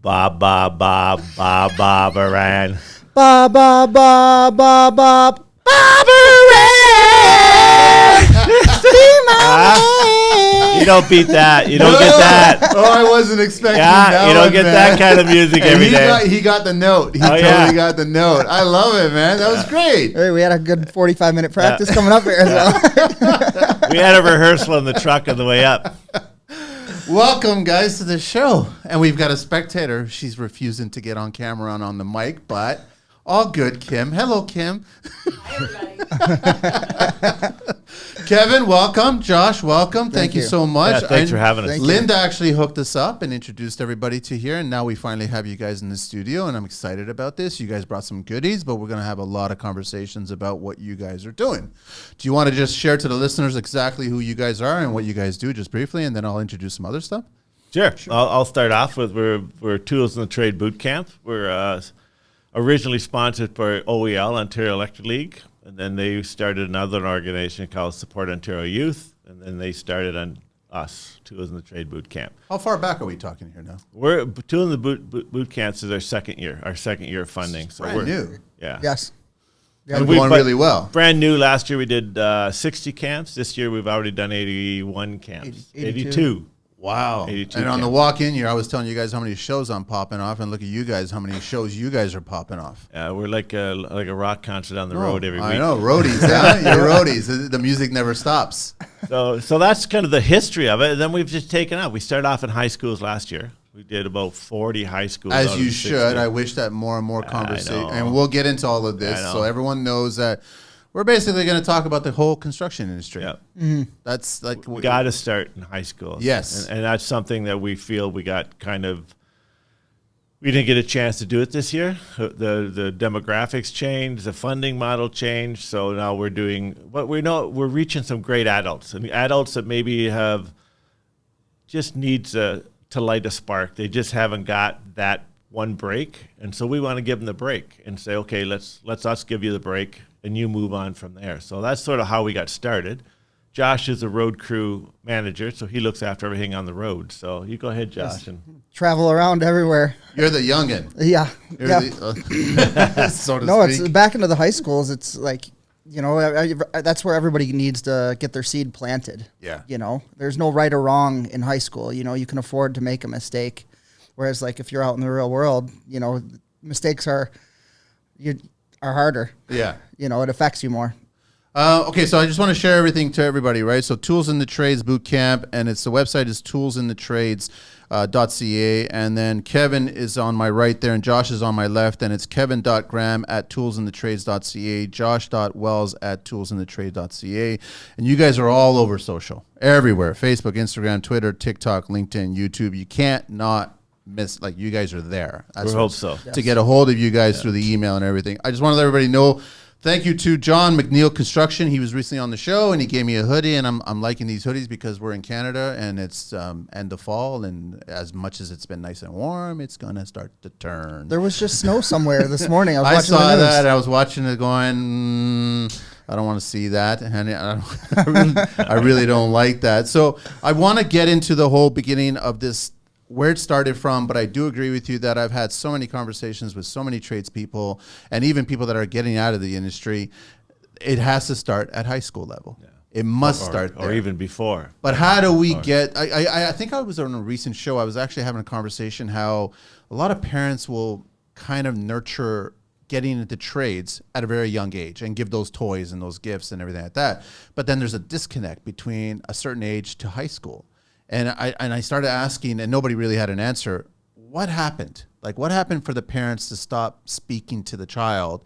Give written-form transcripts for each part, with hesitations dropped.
Bob, Bob, Bob, Bob, Bobberan. Bob, Bob, Bob, Bob, Bob, You don't beat that. You don't get that. Oh, I wasn't expecting Yeah, that. you don't one, get man. that kind of music And every day. he got the note. He Oh, totally yeah. got the note. I love it, man. That was great. Hey, we had a good 45-minute practice coming up here as well. We had a rehearsal in the truck on the way up. Welcome, guys, to the show. And we've got a spectator. She's refusing to get on camera and on the mic, but all good, Kim. Hello, Kim. Hi, everybody. Kevin, welcome. Josh, welcome. Thank you you. so much. Yeah, thanks for having us. Thank you. Linda actually hooked us up and introduced everybody to here, and now we finally have you guys in the studio, and I'm excited about this. You guys brought some goodies, but we're going to have a lot of conversations about what you guys are doing. Do you want to just share to the listeners exactly who you guys are and what you guys do, just briefly, and then I'll introduce some other stuff? Sure. I'll start off with we're Tools in the Trade Bootcamp. We're originally sponsored by OEL, Ontario Electric League, and then they started another organization called Support Ontario Youth, and then they started on us, Tools in the Trade Bootcamp. How far back are we talking here now? We're Tools in the Bootcamps is our second year of funding. So Brand we're new. Yeah. Yes. And we- going but- really well. Brand new. Last year we did 60 camps. This year we've already done 81 camps. 82. Wow. 82 And on the camps. walk-in here, I was telling you guys how many shows I'm popping off, and look at you guys, how many shows you guys are popping off. We're like a rock concert on the road every week. I know, roadies, huh? You're roadies. The music never stops. So that's kind of the history of it. And then we've just taken off. We started off in high schools last year. We did about 40 high schools. As out you of should. 60. I wish that more and more I conversation. know. And we'll get into all of this I know. so everyone knows that we're basically going to talk about the whole construction industry. Yeah. That's like We got to start in high school. Yes. And that's something that we feel we got we didn't get a chance to do it this year. The demographics changed, the funding model changed. So now we're we're reaching some great adults, and adults that maybe have just needs to light a spark. They just haven't got that one break. And so we want to give them the break and say, okay, let's us give you the break and you move on from there. So that's sort of how we got started. Josh is a road crew manager, so he looks after everything on the road. So you go ahead, Josh. And Travel around everywhere. You're the youngin. Yeah. You're Yeah. so to No, speak. it's back into the high schools. It's like, that's where everybody needs to get their seed planted. Yeah. There's no right or wrong in high school. You can afford to make a mistake. Whereas, like, if you're out in the real world, mistakes are harder. Yeah. It affects you more. Okay, so I just want to share everything to everybody, right? So Tools in the Trades Bootcamp, and the website is toolsinthetrades.ca, and then Kevin is on my right there, and Josh is on my left, and it's kevin.graham@toolsinthetrades.ca, josh.wells@toolsinthetrades.ca, and you guys are all over social, everywhere, Facebook, Instagram, Twitter, TikTok, LinkedIn, YouTube. You can't not miss, like, you guys are there. we hope so. To get a hold of you guys through the email and everything. I just want to let everybody know, thank you to John McNeil Construction. He was recently on the show, and he gave me a hoodie, and I'm liking these hoodies because we're in Canada, and it's end of fall, and as much as it's been nice and warm, it's going to start to turn. There was just snow somewhere this morning. I was I watching saw the news. that, and I was watching it going, I don't want to see that, and I really don't like that. So I want to get into the whole beginning of this, where it started from, but I do agree with you that I've had so many conversations with so many tradespeople and even people that are getting out of the industry. It has to start at high school level. Yeah. It must start there. Or even before. But how do we get, I think I was on a recent show, I was actually having a conversation how a lot of parents will kind of nurture getting into trades at a very young age and give those toys and those gifts and everything like that. But then there's a disconnect between a certain age to high school. And I started asking, and nobody really had an answer. What happened? Like, what happened for the parents to stop speaking to the child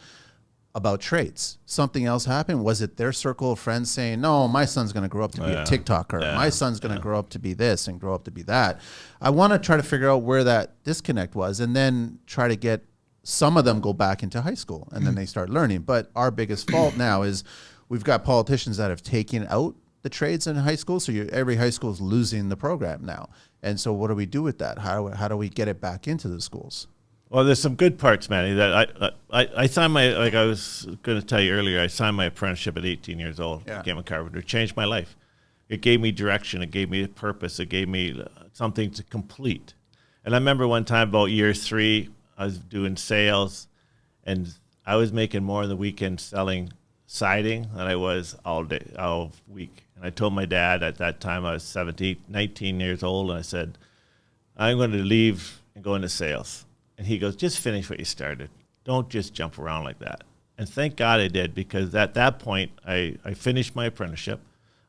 about trades? Something else happened? Was it their circle of friends saying, no, my son's going to grow up to be a TikToker. Yeah. My son's going to grow up to be this and grow up to be that. I want to try to figure out where that disconnect was and then try to get some of them go back into high school and then they start learning. But our biggest fault now is we've got politicians that have taken out the trades in high school, so every high school is losing the program now. And so what do we do with that? How do we get it back into the schools? Well, there's some good parts, Manny. That I signed like I was going to tell you earlier, I signed my apprenticeship at 18 years old. Yeah. Became a carpenter. It changed my life. It gave me direction. It gave me a purpose. It gave me something to complete. And I remember one time about year 3, I was doing sales, and I was making more on the weekend selling siding than I was all week. And I told my dad at that time, I was 19 years old, and I said, I'm going to leave and go into sales. And he goes, just finish what you started. Don't just jump around like that. And thank God I did, because at that point, I finished my apprenticeship.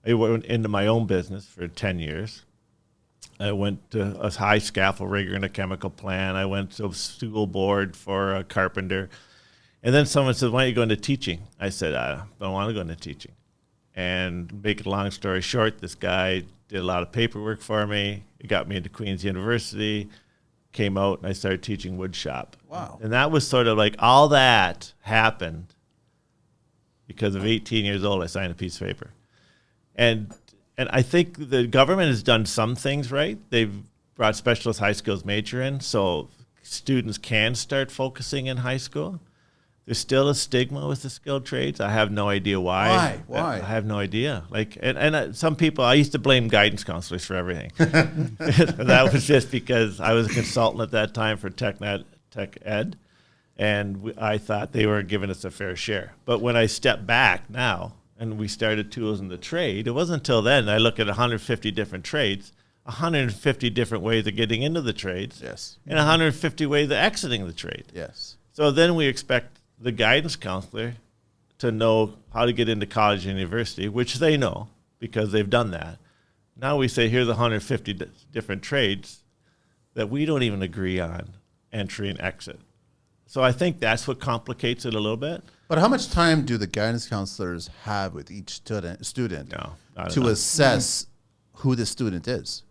I went into my own business for 10 years. I went to a high scaffold rigger in a chemical plant. I went to a school board for a carpenter. And then someone said, why don't you go into teaching? I said, I don't want to go into teaching. And make a long story short, this guy did a lot of paperwork for me. It got me into Queen's University, came out, and I started teaching wood shop. Wow. And that was sort of like all that happened because of 18 years old, I signed a piece of paper. And I think the government has done some things right. They've brought specialist high skills major in, so students can start focusing in high school. There's still a stigma with the skilled trades. I have no idea why. Why? I have no idea. Some people, I used to blame guidance counselors for everything. That was just because I was a consultant at that time for tech ed, and I thought they weren't giving us a fair share. But when I stepped back now and we started tools in the trade, it wasn't until then I look at 150 different trades, 150 different ways of getting into the trades, Yes. and 150 ways of exiting the trade. Yes. So then we expect the guidance counselor to know how to get into college and university, which they know because they've done that. Now we say, here's 150 different trades that we don't even agree on entry and exit. So I think that's what complicates it a little bit. But how much time do the guidance counselors have with each student No, not to enough. assess who the student is?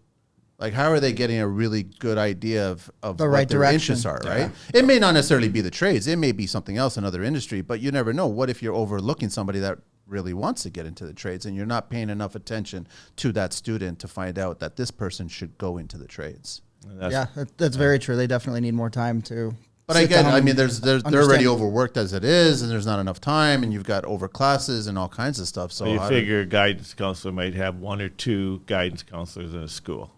Like, how are they getting a really good idea of The what right their direction. interests are, right? It may not necessarily be the trades. It may be something else, another industry, but you never know. What if you're overlooking somebody that really wants to get into the trades and you're not paying enough attention to that student to find out that this person should go into the trades? That's very true. They definitely need more time to. But I sit get it. down I mean, and they're already understand. overworked as it is, and there's not enough time, and you've got over classes and all kinds of stuff. So So you how figure a guidance counselor might have 1 or 2 guidance counselors in a school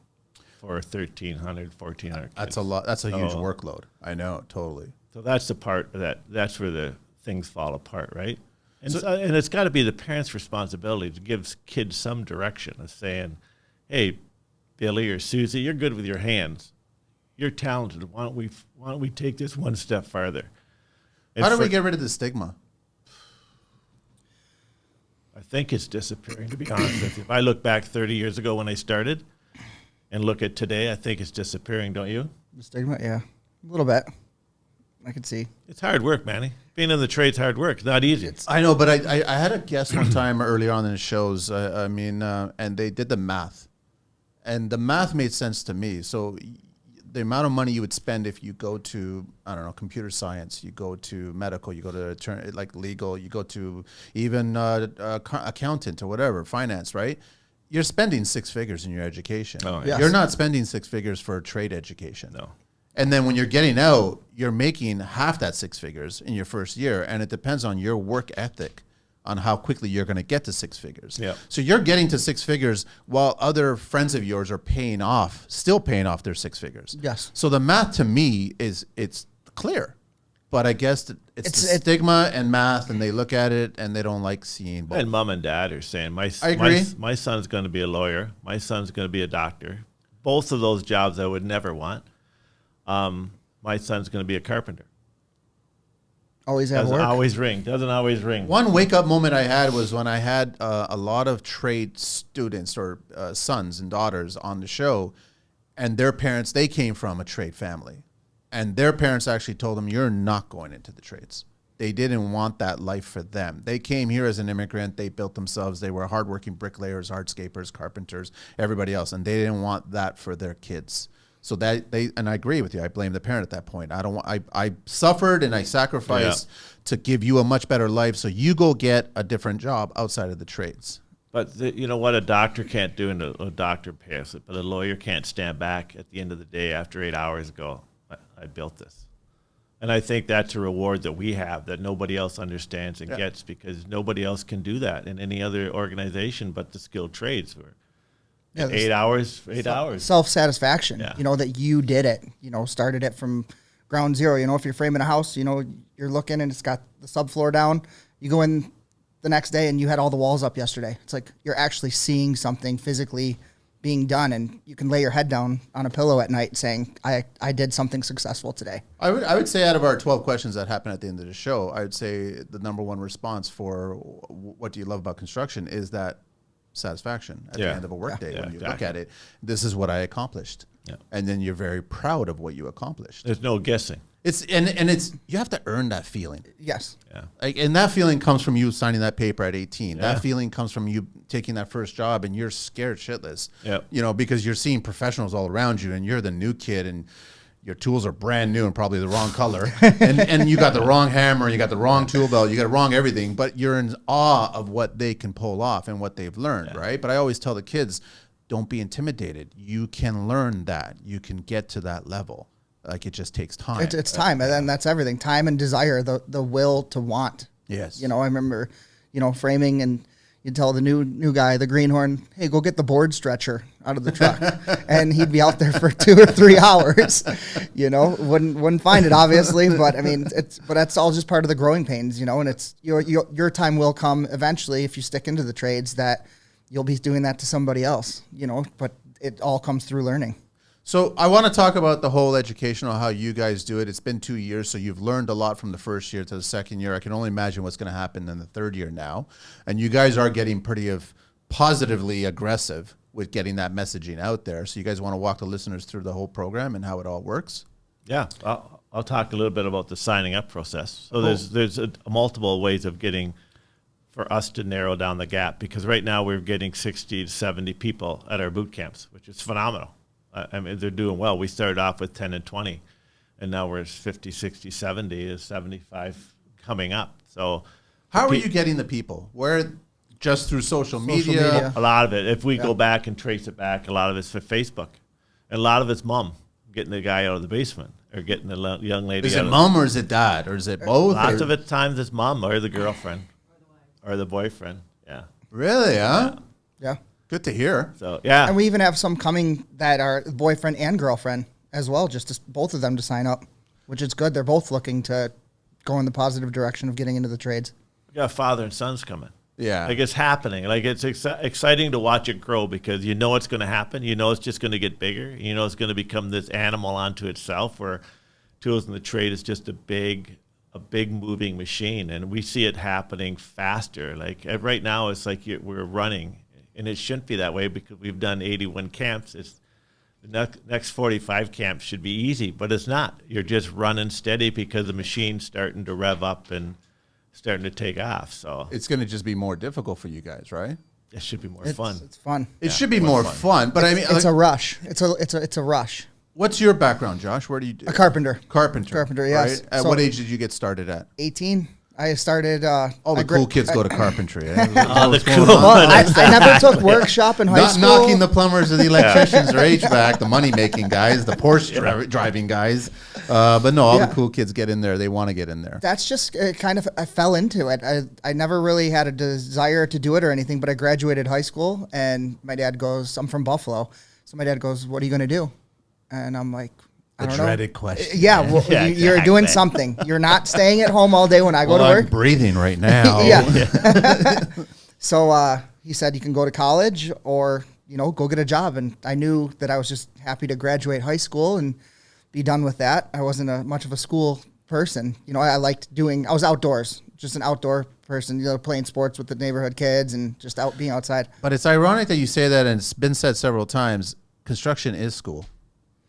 for 1,300, 1,400 kids. that's a lot. That's a huge Oh. workload. I know, totally. So that's the part that's where the things fall apart, right? And and it's got to be the parents' responsibility to give kids some direction of saying, hey, Billy or Susie, you're good with your hands. You're talented. Why don't we take this one step farther? And How do we get rid of the stigma? I think it's disappearing, to be honest with you. If I look back 30 years ago when I started and look at today, I think it's disappearing, don't you? The stigma, yeah, a little bit. I could see. It's hard work, Manny. Being in the trade's hard work. It's not easy. I know, but I had a guest one time earlier on in the shows. And they did the math, and the math made sense to me. So the amount of money you would spend if you go to, I don't know, computer science, you go to medical, you go to like legal, you go to even accountant or whatever, finance, right? You're spending 6 figures in your education. Oh, yeah. Yes. You're not spending 6 figures for trade education. No. And then when you're getting out, you're making half that 6 figures in your first year. And it depends on your work ethic on how quickly you're going to get to 6 figures. Yeah. So you're getting to 6 figures while other friends of yours are still paying off their 6 figures. Yes. So the math to me it's clear. But I guess it's the stigma and math, and they look at it and they don't like seeing both. And mom and dad are saying, I agree. my son's going to be a lawyer. My son's going to be a doctor. Both of those jobs I would never want. My son's going to be a carpenter. Always have Doesn't work. always ring. One wake-up moment I had was when I had a lot of trade students or sons and daughters on the show, and their parents, they came from a trade family. And their parents actually told them, you're not going into the trades. They didn't want that life for them. They came here as an immigrant. They built themselves. They were hardworking bricklayers, hardscapers, carpenters, everybody else. And they didn't want that for their kids. So and I agree with you. I blame the parent at that point. I suffered and I sacrificed to give you a much better life. So you go get a different job outside of the trades. But you know what a doctor can't do, and a doctor pays it, but a lawyer can't stand back at the end of the day after 8 hours and go, I built this. And I think that's a reward that we have that nobody else understands and gets, because nobody else can do that in any other organization but the skilled trades. Yeah, 8 hours, 8 hours. Self-satisfaction, Yeah. you know, that you did it, you know, started it from ground zero. You know, if you're framing a house, you know, you're looking and it's got the subfloor down. You go in the next day and you had all the walls up yesterday. It's like you're actually seeing something physically being done, and you can lay your head down on a pillow at night saying, I did something successful today. I would say out of our 12 questions that happen at the end of the show, I would say the number one response for what do you love about construction is that satisfaction at the end of a workday. Yeah, when you exactly. look at it, this is what I accomplished. Yeah. And then you're very proud of what you accomplished. There's no guessing. It's it's you have to earn that feeling. Yes. Yeah. Like, and that feeling comes from you signing that paper at 18. Yeah. That feeling comes from you taking that first job and you're scared shitless. Yep. You know, because you're seeing professionals all around you and you're the new kid and your tools are brand new and probably the wrong color. and you got the wrong hammer, you got the wrong tool belt, you got the wrong everything, but you're in awe of what they can pull off and what they've learned, right? But I always tell the kids, don't be intimidated. You can learn that. You can get to that level. Like, it just takes time. It's time, and then that's everything. Time and desire, the will to want. Yes. You know, I remember, you know, framing, and you'd tell the new guy, the greenhorn, hey, go get the board stretcher out of the truck. And he'd be out there for 2 or 3 hours, you know, wouldn't find it, obviously. But I mean, but that's all just part of the growing pains, you know, and it's your time will come eventually if you stick into the trades that you'll be doing that to somebody else, you know, but it all comes through learning. So I want to talk about the whole educational, how you guys do it. It's been 2 years, so you've learned a lot from the first year to the second year. I can only imagine what's going to happen in the third year now. And you guys are getting pretty positively aggressive with getting that messaging out there. So you guys want to walk the listeners through the whole program and how it all works? Yeah, I'll talk a little bit about the signing up process. So Cool. there's multiple ways of getting, for us to narrow down the gap, because right now we're getting 60 to 70 people at our boot camps, which is phenomenal. I mean, they're doing well. We started off with 10 and 20, and now we're 50, 60, 70, is 75 coming up. So How are you getting the people? Where, just through social media? a lot of it, if we go back and trace it back, a lot of it's for Facebook. And a lot of it's mom getting the guy out of the basement or getting the young lady Is out it of mom or is it dad? Or is it both? Lots or? of it times it's mom or the girlfriend or the boyfriend. Yeah. Really, huh? Yeah. Good to hear. So, yeah. And we even have some coming that are boyfriend and girlfriend as well, both of them to sign up, which is good. They're both looking to go in the positive direction of getting into the trades. We got father and sons coming. Yeah. Like, it's happening. Like, it's exciting to watch it grow because you know it's going to happen. You know it's just going to get bigger. You know it's going to become this animal unto itself where tools in the trade is just a big moving machine. And we see it happening faster. Like, right now it's like we're running. And it shouldn't be that way because we've done 81 camps. The next 45 camps should be easy, but it's not. You're just running steady because the machine's starting to rev up and starting to take off. So It's going to just be more difficult for you guys, right? it should be more It's fun. It's fun. It should be more fun. But I mean, It's like, a rush. It's a rush. what's your background, Josh? Where do you do? A carpenter. Carpenter, Yes. right? At So- what age did you get started at? 18. I started. All the cool kids go to carpentry. Eh? the cool Well, I never took workshop in high Not school. knocking the plumbers or the electricians or HVAC, the money-making guys, the Porsche driving guys. But no, all the cool kids get in there. They want to get in there. That's just kind of, I fell into it. I never really had a desire to do it or anything, but I graduated high school and my dad goes, I'm from Buffalo. So my dad goes, what are you going to do? And I'm like, I don't know. dreaded question. Yeah, well, Yeah, you're doing exactly. something. You're not staying at home all day when I go to I'm work. breathing right now. Yeah. So he said you can go to college or, go get a job. And I knew that I was just happy to graduate high school and be done with that. I wasn't much of a school person. I liked I was outdoors, just an outdoor person, playing sports with the neighborhood kids and just being outside. But it's ironic that you say that, and it's been said several times, construction is school.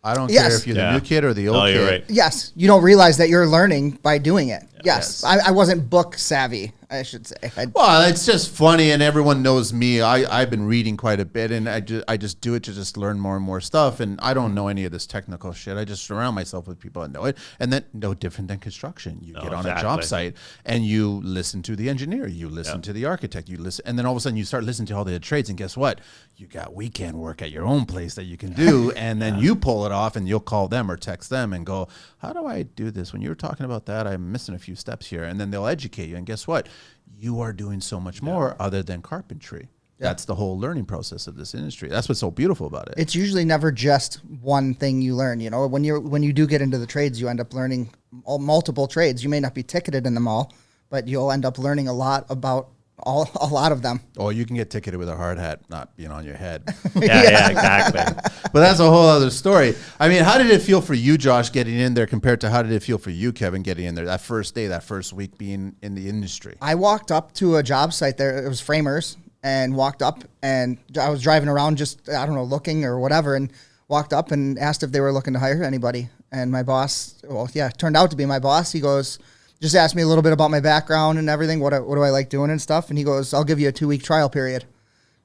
I don't Yes. care if you're the Yeah. new kid or the old No, kid. you're right. Yes, you don't realize that you're learning by doing it. Yes, Yes. I wasn't book savvy, I should say. Well, it's just funny, and everyone knows me. I've been reading quite a bit, and I just do it to just learn more and more stuff. And I don't know any of this technical shit. I just surround myself with people that know it. And then no different than construction. You get on a job exactly. site and you listen to the engineer, you listen to the architect, you listen, and then all of a sudden you start listening to all the trades. And guess what? You got weekend work at your own place that you can do, and then you pull it off, and you'll call them or text them and go, "How do I do this? When you were talking about that, I'm missing a few steps here." And then they'll educate you. And guess what? You are doing so much more other than carpentry. That's the whole learning process of this industry. That's what's so beautiful about it. It's usually never just one thing you learn. You know, when you do get into the trades, you end up learning multiple trades. You may not be ticketed in them all, but you'll end up learning a lot about a lot of them. Or you can get ticketed with a hard hat not being on your head. Yeah, exactly. But that's a whole other story. I mean, how did it feel for you, Josh, getting in there compared to how did it feel for you, Kevin, getting in there that first day, that first week being in the industry? I walked up to a job site there. It was framers, and walked up, and I was driving around just, I don't know, looking or whatever, and walked up and asked if they were looking to hire anybody. And my boss, it turned out to be my boss. He goes, just asked me a little bit about my background and everything. What do I like doing and stuff? And he goes, I'll give you a 2-week trial period. I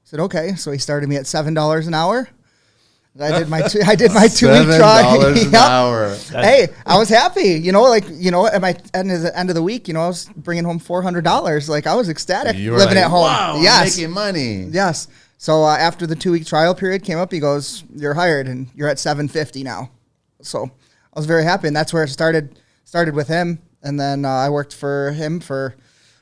said, okay. So he started me at $7 an hour. I did my 2-week trial. $7 an hour. Hey, I was happy. At my end of the week, I was bringing home $400. Like, I was ecstatic You were living like, at home. wow, Yes. making money. Yes. So after the 2-week trial period came up, he goes, you're hired and you're at $750 now. So I was very happy. And that's where it started with him. And then I worked for him for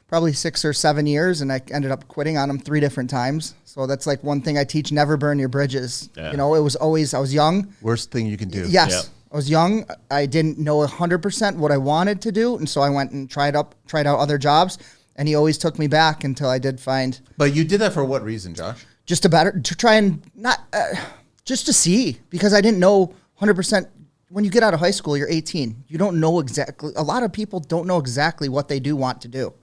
probably 6 or 7 years, and I ended up quitting on him 3 different times. So that's like one thing I teach: never burn your bridges. Yeah. It was always, I was young. Worst thing you can do. Yes. Yep. I was young. I didn't know 100% what I wanted to do. And so I went and tried out other jobs, and he always took me back until I did find But you did that for what reason, Josh? just to try and not, just to see, because I didn't know 100%. When you get out of high school, you're 18. You don't know exactly. A lot of people don't know exactly what they do want to do.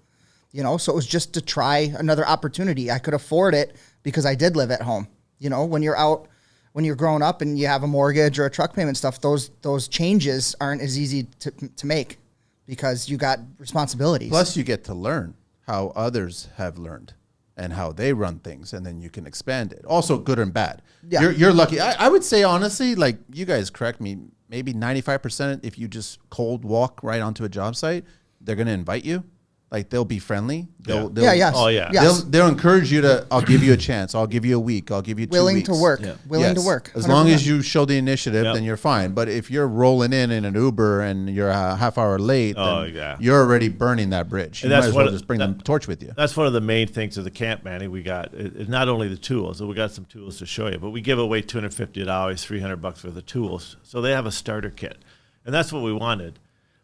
So it was just to try another opportunity. I could afford it because I did live at home. When you're growing up and you have a mortgage or a truck payment stuff, those changes aren't as easy to make because you got responsibilities. Plus, you get to learn how others have learned and how they run things, and then you can expand it. Also, good and bad. Yeah. You're lucky. I would say, honestly, like, you guys correct me, maybe 95% if you just cold walk right onto a job site, they're going to invite you. Like, they'll be friendly. They'll, Yes. Oh, yeah. Yes. They'll encourage you to, I'll give you a chance. I'll give you a week. I'll give you 2 Willing weeks. to work. Yeah. Willing to Yes. work. As long as 100%. you show the initiative, Yep. then you're fine. But if you're rolling in an Uber and you're a half hour late, then yeah. you're already burning that bridge. You And might that's as well what- just bring the torch with you. That's one of the main things of the camp, Manny. We got it's not only the tools, so we got some tools to show you, but we give away $250, $300 worth of tools. So they have a starter kit, and that's what we wanted.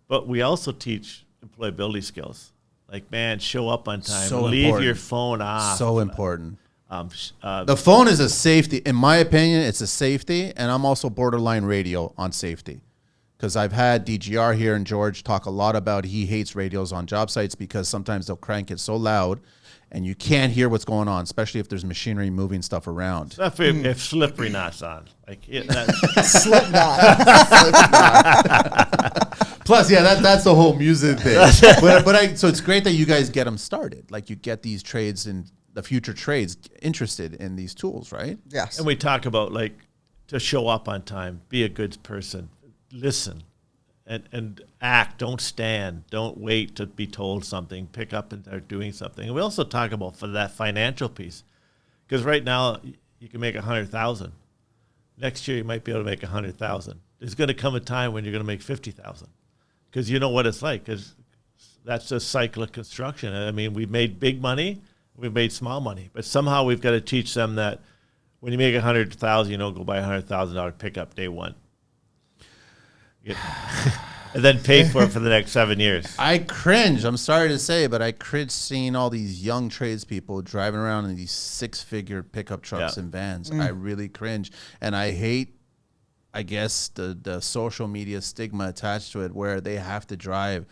But we also teach employability skills, like, man, show up on time, So leave important. your phone off. So important. The The phone is a safety. In my opinion, it's a safety, and I'm also borderline radio on safety. Because I've had DGR here and George talk a lot about he hates radios on job sites because sometimes they'll crank it so loud and you can't hear what's going on, especially if there's machinery moving stuff around. if slippery knots on, like Plus, yeah, that's the whole music thing. So it's great that you guys get them started. Like, you get these trades and the future trades interested in these tools, right? Yes. And we talk about, like, to show up on time, be a good person, listen, and act. Don't stand. Don't wait to be told something. Pick up and start doing something. And we also talk about for that financial piece, because right now you can make 100,000. Next year you might be able to make 100,000. There's going to come a time when you're going to make 50,000, because you know what it's like. Because that's a cycle of construction. I mean, we've made big money, we've made small money, but somehow we've got to teach them that when you make 100,000, you don't go buy a $100,000 pickup day one. And then pay for it for the next 7 years. I cringe. I'm sorry to say, but I cringe seeing all these young tradespeople driving around in these 6-figure pickup trucks Yeah. and vans. I really cringe. And I hate, I guess, the social media stigma attached to it where they have to drive.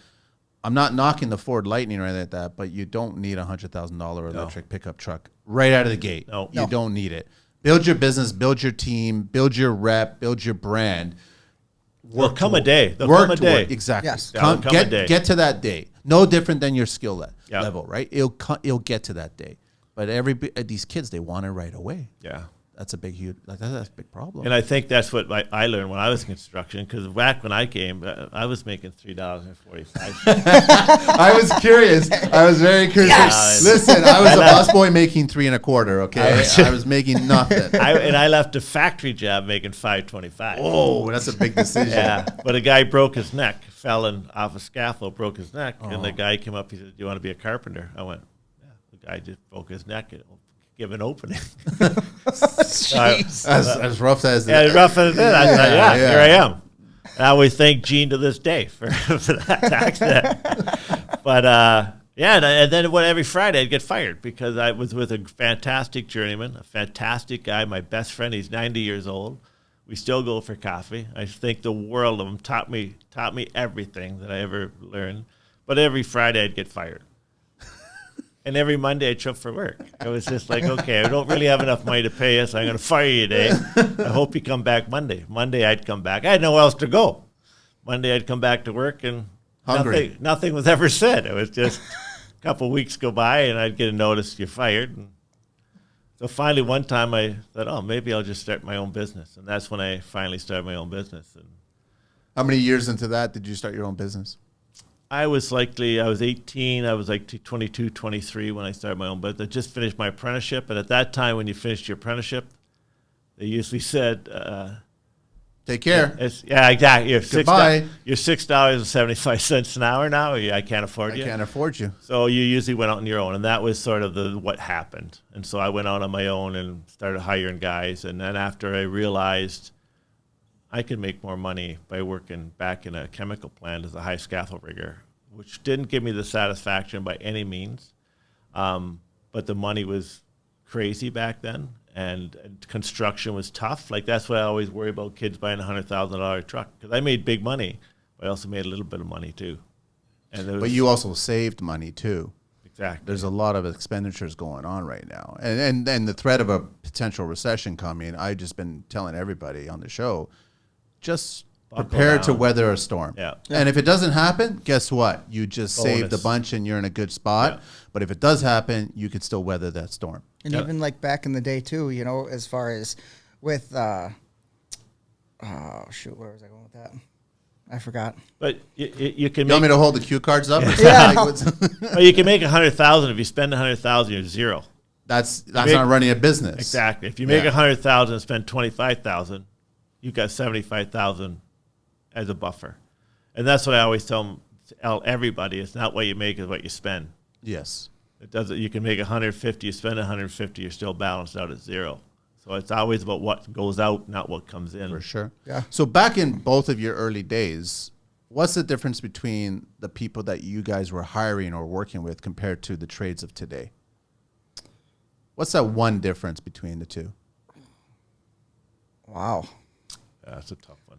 I'm not knocking the Ford Lightning or anything like that, but you don't need a $100,000 electric pickup truck right out of the gate. No. You don't need it. Build your business, build your team, build your rep, build your brand. There'll come a day. There'll Work come a to day. work. Exactly. Yes. Yeah, there'll come a day. Get to that day. No different than your skill Yeah. level, right? It'll get to that day. But these kids, they want it right away. Yeah. That's a big, that's a big problem. And I think that's what I learned when I was in construction, because back when I came, I was making $3.45. I was curious. I was very curious. Yes! Listen, I was a busboy making $3.25. Okay, I was making nothing. I left a factory job making $5.25. Oh, that's a big decision. Yeah, but a guy broke his neck, fell off a scaffold, broke his neck, and the guy came up. He said, "Do you want to be a carpenter?" I went, "Yeah." The guy just broke his neck. give an opening. Jeez. As rough as Yeah, rough as it is. I thought, Yeah, here I am. And I always thank Gene to this day for that accident. But and then every Friday I'd get fired because I was with a fantastic journeyman, a fantastic guy, my best friend. He's 90 years old. We still go for coffee. I think the world of him. Taught me everything that I ever learned. But every Friday I'd get fired. And every Monday I'd show up for work. It was just like, okay, I don't really have enough money to pay us. I'm going to fire you today. I hope you come back Monday. Monday I'd come back. I had nowhere else to go. Monday I'd come back to work and hungry. Nothing was ever said. It was just a couple of weeks go by and I'd get a notice you're fired. And so finally one time I thought, oh, maybe I'll just start my own business. And that's when I finally started my own business. And How many years into that did you start your own business? I was 18. I was like 22, 23 when I started my own business. I just finished my apprenticeship. And at that time, when you finished your apprenticeship, they usually said, Take care. yeah, exactly. Goodbye. You're $6.75 an hour now. I can't afford you. I can't afford you. So you usually went out on your own. And that was sort of what happened. And so I went out on my own and started hiring guys. And then after I realized I could make more money by working back in a chemical plant as a high scaffold rigger, which didn't give me the satisfaction by any means. But the money was crazy back then, and construction was tough. Like, that's what I always worry about, kids buying a $100,000 truck, because I made big money, but I also made a little bit of money too. But you also saved money too. Exactly. There's a lot of expenditures going on right now. And the threat of a potential recession coming, I've just been telling everybody on the show, just prepare to weather a storm. Yeah. And if it doesn't happen, guess what? You just Bonus. saved a bunch and you're in a good spot. Yeah. But if it does happen, you could still weather that storm. And even like back in the day too, you know, as far as with, where was I going with that? I forgot. But you can You make, want me to hold the cue cards up? Yeah. but you can make 100,000. If you spend 100,000, you're zero. That's not running a business. Exactly. If you make Yeah. 100,000 and spend 25,000, you've got 75,000 as a buffer. And that's what I always tell everybody. It's not what you make, it's what you spend. Yes. It doesn't. You can make 150, you spend 150, you're still balanced out at zero. So it's always about what goes out, not what comes in. For sure. Yeah. So back in both of your early days, what's the difference between the people that you guys were hiring or working with compared to the trades of today? What's that one difference between the two? Wow. Yeah, that's a tough one.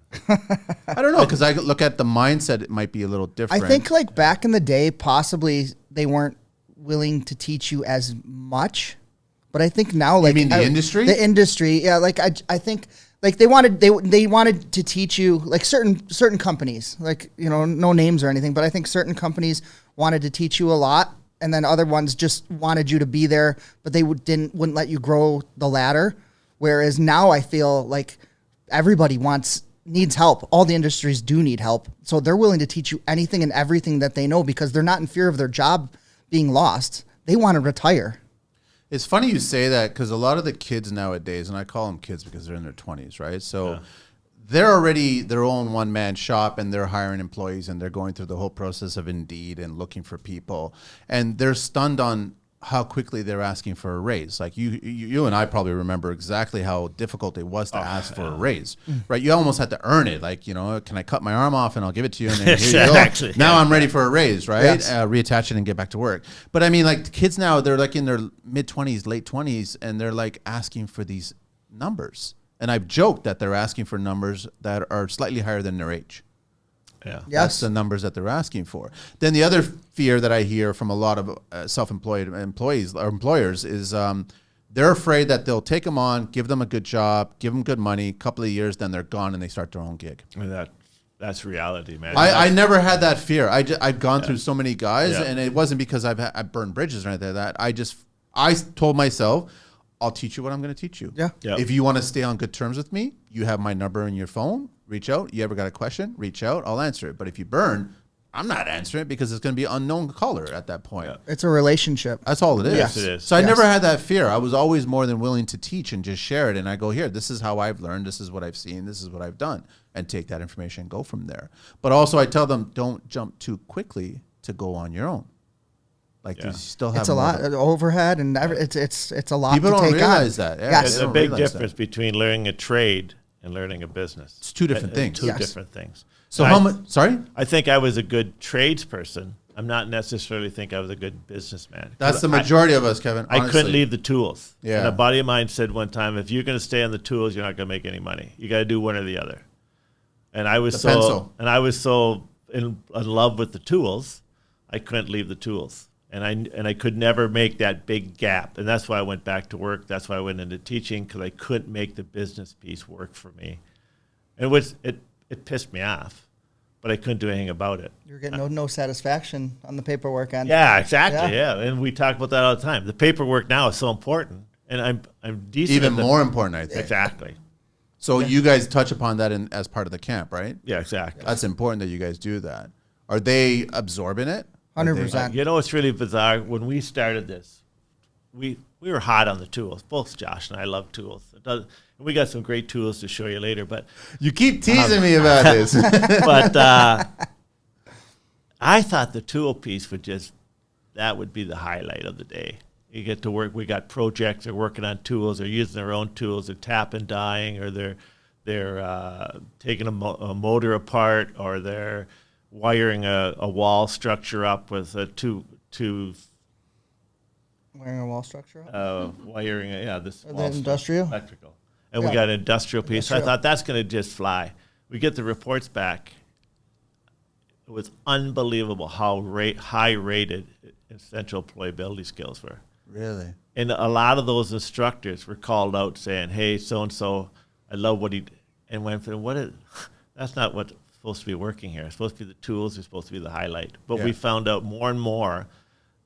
I don't know, because I look at the mindset, it might be a little different. I think like back in the day, possibly they weren't willing to teach you as much. But I think now, like, You mean the industry? The industry, yeah. Like I think like they wanted to teach you, like certain companies, like, you know, no names or anything, but I think certain companies wanted to teach you a lot, and then other ones just wanted you to be there, but they wouldn't let you grow the ladder. Whereas now I feel like everybody needs help. All the industries do need help, so they're willing to teach you anything and everything that they know because they're not in fear of their job being lost. They want to retire. It's funny you say that, because a lot of the kids nowadays, and I call them kids because they're in their 20s, right? So they're already their own one-man shop, and they're hiring employees, and they're going through the whole process of Indeed and looking for people. And they're stunned on how quickly they're asking for a raise. Like you and I probably remember exactly how difficult it was to ask for a raise, right? You almost had to earn it. Like, you know, can I cut my arm off and I'll give it to you, and then here you go. Exactly. Now I'm ready for a raise, right? Yes. Reattach it and get back to work. But I mean, like, the kids now, they're like in their mid-20s, late 20s, and they're like asking for these numbers. And I've joked that they're asking for numbers that are slightly higher than their age. Yeah. Yes. That's the numbers that they're asking for. Then the other fear that I hear from a lot of self-employed employees or employers is they're afraid that they'll take them on, give them a good job, give them good money, a couple of years, then they're gone and they start their own gig. And that's reality, man. I never had that fear. I've gone through so many guys, Yeah. and it wasn't because I've burned bridges or anything like that. I told myself, I'll teach you what I'm going to teach you. Yeah. Yep. If you want to stay on good terms with me, you have my number in your phone. Reach out. You ever got a question? Reach out. I'll answer it. But if you burn, I'm not answering it because it's going to be unknown caller at that point. Yeah. It's a relationship. That's all it is. Yes, it is. So I Yes. never had that fear. I was always more than willing to teach and just share it. And I go, here, this is how I've learned. This is what I've seen. This is what I've done. And take that information and go from there. But also I tell them, don't jump too quickly to go on your own. Like, Yeah. you still have It's a more lot of overhead and it's a lot People to don't take realize on. that. Yeah, Yes. There's they a don't big realize difference that. between learning a trade and learning a business. It's two different things. Two Yes. different things. So And how I- much? Sorry, I think I was a good tradesperson. I'm not necessarily think I was a good businessman. that's the 'Cause majority of us, Kevin. I couldn't honestly. leave the tools. Yeah. And a buddy of mine said one time, if you're going to stay on the tools, you're not going to make any money. You got to do one or the other. And I was The pencil. so in love with the tools, I couldn't leave the tools. And I could never make that big gap. And that's why I went back to work. That's why I went into teaching, because I couldn't make the business piece work for me. And it pissed me off, but I couldn't do anything about it. You're getting no satisfaction on the paperwork end. Yeah, exactly. Yeah. Yeah. And we talk about that all the time. The paperwork now is so important. And I'm decent. Even at the- more important, I think. Exactly. So you guys touch upon that as part of the camp, right? Yeah, exactly. That's important that you guys do that. Are they absorbing it? 100%. You know, it's really bizarre. When we started this, we were hot on the tools. Both Josh and I love tools. And we got some great tools to show you later. But You keep teasing me about this. I thought the tool piece that would be the highlight of the day. You get to work. We got projects. They're working on tools. They're using their own tools. They're tapping, dyeing, or they're taking a motor apart, or they're wiring a wall structure up with two Wearing a wall structure up? wiring. This The wall structure, industrial? electrical, and Yeah. we got an industrial piece. So I Industrial. thought that's going to just fly. We get the reports back. It was unbelievable how high rated essential employability skills were. Really? And a lot of those instructors were called out saying, "Hey, so and so, I love what he," and went for that's not what's supposed to be working here. It's supposed to be the tools. It's supposed to be the highlight. But we Yeah. found out more and more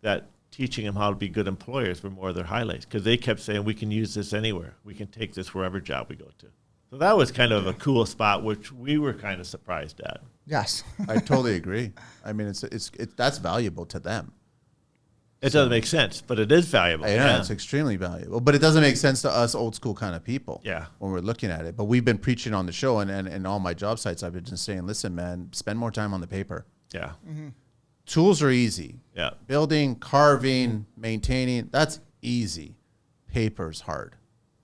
that teaching them how to be good employers were more of their highlights, because they kept saying, "We can use this anywhere. We can take this wherever job we go to." So that was kind of a cool spot, which we were kind of surprised at. Yes. I totally agree. I mean, that's valuable to them. It doesn't make sense, but it is valuable. Yeah, it's extremely valuable. But it doesn't make sense to us old school kind of people. Yeah. When we're looking at it. But we've been preaching on the show and all my job sites, I've been just saying, listen, man, spend more time on the paper. Yeah. Tools are easy. Yeah. Building, carving, maintaining, that's easy. Paper's hard.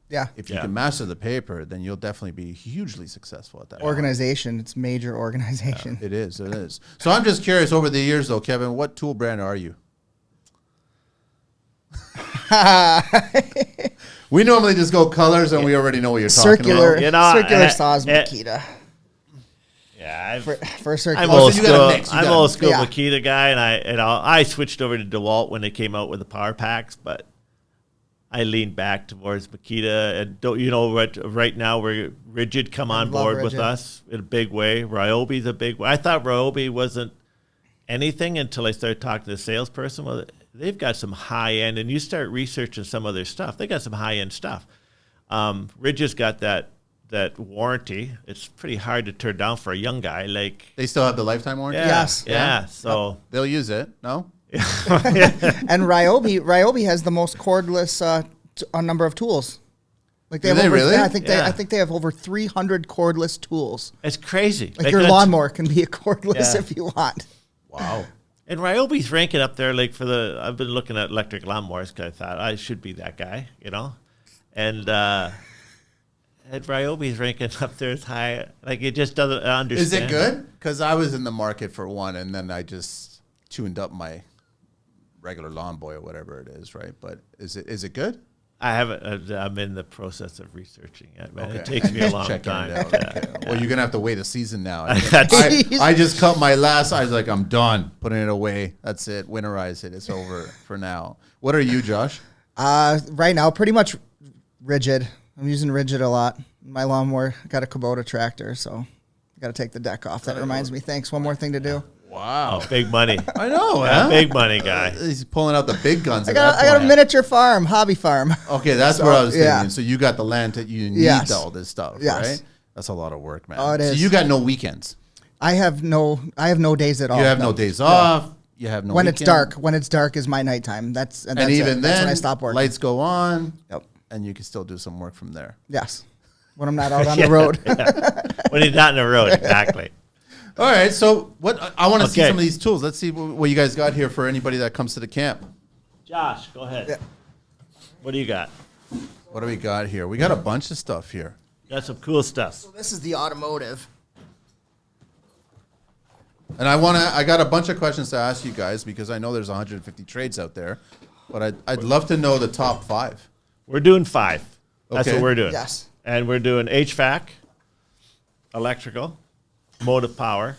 Yeah. If you Yeah. can master the paper, then you'll definitely be hugely successful at that. Organization. It's major organization. It is. It is. So I'm just curious, over the years, though, Kevin, what tool brand are you? We normally just go colors, and we already know what you're talking Circular. about. You know, circular saws, Makita. Yeah. For circular. I'm Oh, old so you got a school. mix. You I'm got a old mix. school Yeah. Makita guy, and I switched over to DeWalt when they came out with the power packs, but I leaned back towards Makita. And don't you know what? Right now, we're Rigid come on love board with Rigid. us in a big way. Ryobi's a big way. I thought Ryobi wasn't anything until I started talking to the salesperson. Well, they've got some high end, and you start researching some of their stuff. They got some high end stuff. Rigid's got that warranty. It's pretty hard to turn down for a young guy. Like, They still have the lifetime warranty? yeah, Yes. yeah. So. They'll use it. No? And Ryobi has the most cordless number of tools. Like Do they over, really? Yeah, Yeah. I think they have over 300 cordless tools. It's crazy. Like your that's- lawnmower can be a cordless Yeah. if you want. Wow. And Ryobi's ranking up there, like I've been looking at electric lawnmowers because I thought I should be that guy, you know? And Ryobi's ranking up there as high. Like, it just doesn't understand. Is it good? Because I was in the market for one, and then I just tuned up my regular lawn boy or whatever it is, right? But is it good? I haven't. I'm in the process of researching it, man. Okay. It takes me a long Checking time. it out. Yeah. Okay. Well, you're gonna have to wait a season now. That's- I just cut my last. I was like, I'm done putting it away. That's it. Winterize it. It's over for now. What are you, Josh? Right now, pretty much Rigid. I'm using Rigid a lot. My lawnmower got a Kubota tractor, so I got to take the deck off. That reminds me. Thanks. One more thing to do. Wow. Big money. I know. Yeah, Huh? big money guy. He's pulling out the big guns. I at got that a point. miniature farm, hobby farm. Okay, that's So, what I was thinking. yeah. So you got the land that you need Yes. all this stuff, Yes. right? That's a lot of work, man. Oh, it So is. you got no weekends. I have no days at all. You have no days off. You have no When it's weekend. dark. When it's dark is my nighttime. That's And it. even That's then, when I stop working. lights go on, Yep. and you can still do some work from there. Yes. When I'm not out on the road. When he's not in the road, exactly. All right, so what I want to see Okay. some of these tools. Let's see what you guys got here for anybody that comes to the camp. Josh, go ahead. Yeah. What do you got? What do we got here? We got a bunch of stuff here. Got some cool stuff. So this is the automotive. And I got a bunch of questions to ask you guys because I know there's 150 trades out there, but I'd love to know the top 5. We're doing 5. That's Okay. what we're doing. Yes. And we're doing HVAC, electrical, motive power,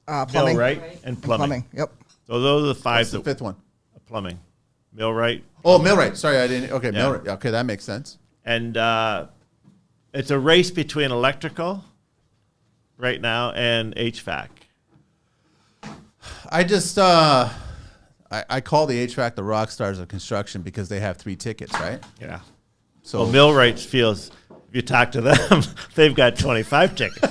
Plumbing. millwright, and plumbing. Yep. So those are the 5 What's the 5th one? plumbing, millwright, Oh, millwright. Sorry, I didn't. Okay, Yeah. millwright. Okay, that makes sense. and it's a race between electrical right now and HVAC. I just I call the HVAC the rock stars of construction because they have 3 tickets, right? Yeah. So Well, millwrights feels if you talk to them, they've got 25 tickets.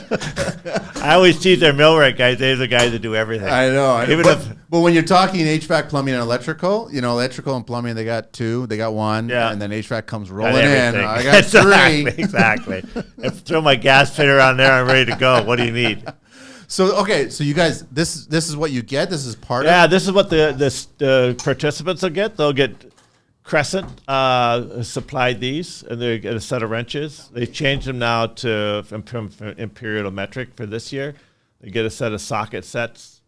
I always tease their millwright guys. They're the guys that do everything. I know. Even but, if- but when you're talking HVAC, plumbing, and electrical, electrical and plumbing, they got 2, they got 1, Yeah. and then HVAC comes Got rolling in. everything. I got 3. Exactly. If throw my gas fitter on there, I'm ready to go. What do you need? So okay, so you guys, this is what you get. This is part Yeah, of. this is what the participants will get. They'll get Crescent supplied these, and they get a set of wrenches. They've changed them now to from imperial metric for this year. They get a set of socket sets,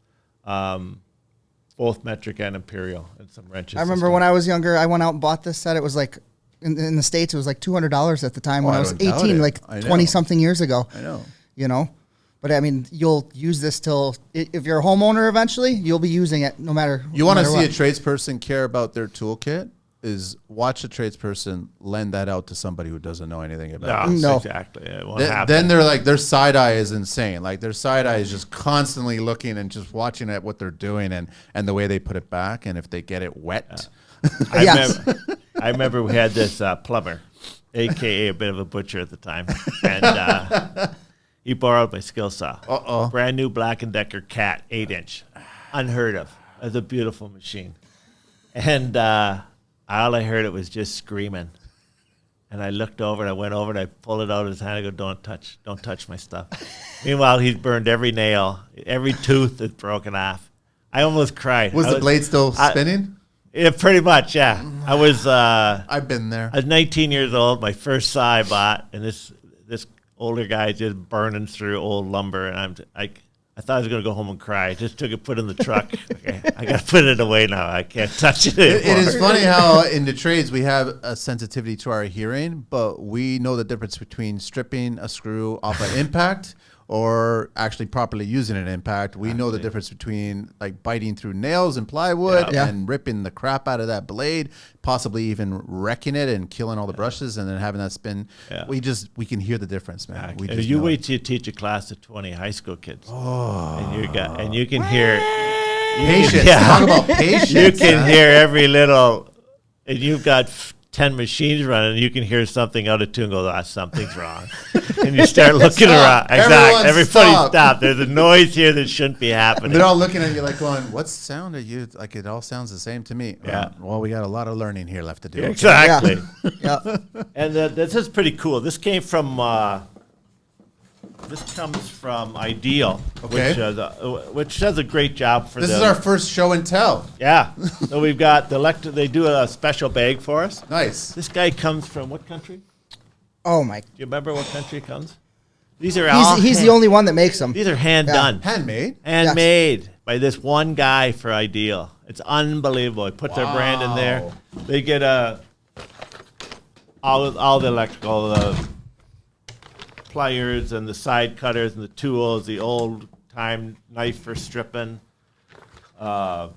both metric and imperial, and some wrenches. I remember when I was younger, I went out and bought this set. It was like in the States, it was like $200 at the time when Oh, I I was don't doubt 18, it. like I know. 20 something years ago. I know. You know, but I mean, you'll use this till if you're a homeowner eventually, you'll be using it no matter. You want to see what. a tradesperson care about their toolkit? Is watch a tradesperson lend that out to somebody who doesn't know anything about it. No. Exactly. It won't Then happen. they're like their side eye is insane. Like their side eye is just constantly looking and just watching at what they're doing and the way they put it back and if they get it wet. Yes. I remember we had this plumber, AKA a bit of a butcher at the time, and he borrowed my skill saw. Uh-oh. Brand new Black & Decker Cat 8-inch, unheard of. It was a beautiful machine, and all I heard it was just screaming. And I looked over and I went over and I pulled it out of his hand. I go, don't touch my stuff. Meanwhile, he's burned every nail, every tooth is broken off. I almost cried. Was the blade still spinning? Yeah, pretty much, yeah. I was I've been there. I was 19 years old. My first saw I bought, and this older guy just burning through old lumber, and I thought I was going to go home and cry. I just took it, put it in the truck. Okay, I got to put it away now. I can't touch it anymore. It is funny how in the trades we have a sensitivity to our hearing, but we know the difference between stripping a screw off an impact or actually properly using an impact. We know the difference between like biting through nails and plywood Yeah. and ripping the crap out of that blade, possibly even wrecking it and killing all the brushes and then having that spin. Yeah. We can hear the difference, man. We just you know wait it. till you teach a class of 20 high school kids, and you can hear Patience. Yeah. Talk about patience. you can man. hear every little, and you've got 10 machines running, you can hear something out of tune and go, something's wrong. And you start looking around. Exactly. Everyone Everybody stop. stop. There's a noise here that shouldn't be happening. They're all looking at you like going, what sound are you? Like it all sounds the same to me. Yeah. Well, we got a lot of learning here left to do. Okay. Exactly. Yeah. And this is pretty cool. This came from, this comes from Ideal, Okay. which does a great job for This them. is our first show and tell. Yeah. So we've got they do a special bag for us. Nice. This guy comes from what country? Do Oh my. you remember what country he comes? These are all He's the only one that makes them. These are hand Yeah. done. Handmade. Handmade by this one guy for Ideal. It's unbelievable. They put their brand in there. Wow. They get all the electrical, the pliers and the side cutters and the tools, the old time knife for stripping. Yeah,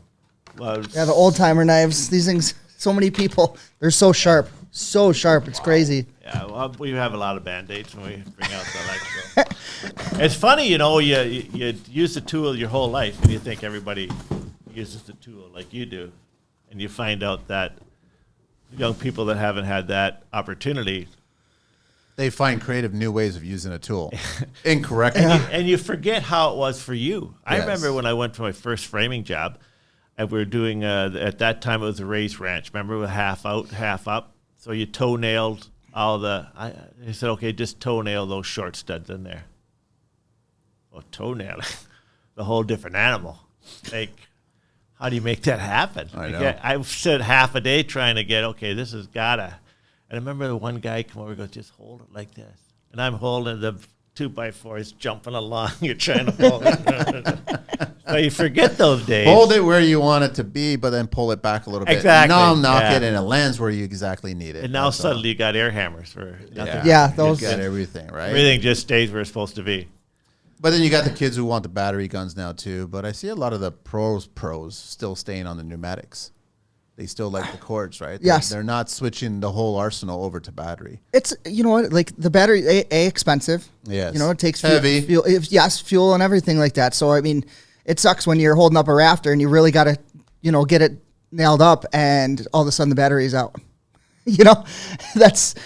the old timer knives. These things. So many people. They're so sharp. So sharp. It's crazy. Yeah, well, we have a lot of Band-Aids when we bring out the electrical. It's funny, you use the tool your whole life, and you think everybody uses the tool like you do, and you find out that young people that haven't had that opportunity, They find creative new ways of using a tool incorrectly. and you forget how it was for you. I Yes. remember when I went for my first framing job, and we were doing, at that time it was a raised ranch. Remember, with half out, half up? So you toenailed all I said, okay, just toenail those short studs in there. toenail, the whole different animal. Like, how do you make that happen? I know. I've spent half a day trying to get, okay, this has gotta. And I remember the one guy come over and goes, just hold it like this. And I'm holding the 2x4 is jumping along. You're trying to hold it. So you forget those days. Hold it where you want it to be, but then pull it back a little bit. Exactly. Now knock Yeah. it, and it lands where you exactly need it. And now That's all. suddenly you got air hammers for nothing. Yeah, You those- got everything, right? Everything just stays where it's supposed to be. But then you got the kids who want the battery guns now too. But I see a lot of the pros still staying on the pneumatics. They still like the cords, right? Yes. They're not switching the whole arsenal over to battery. It's, you know what, like the battery, expensive. Yes. You know, it takes Heavy. fuel, fuel and everything like that. So, I mean, it sucks when you're holding up a rafter and you really got to, get it nailed up and all of a sudden the battery's out. That's,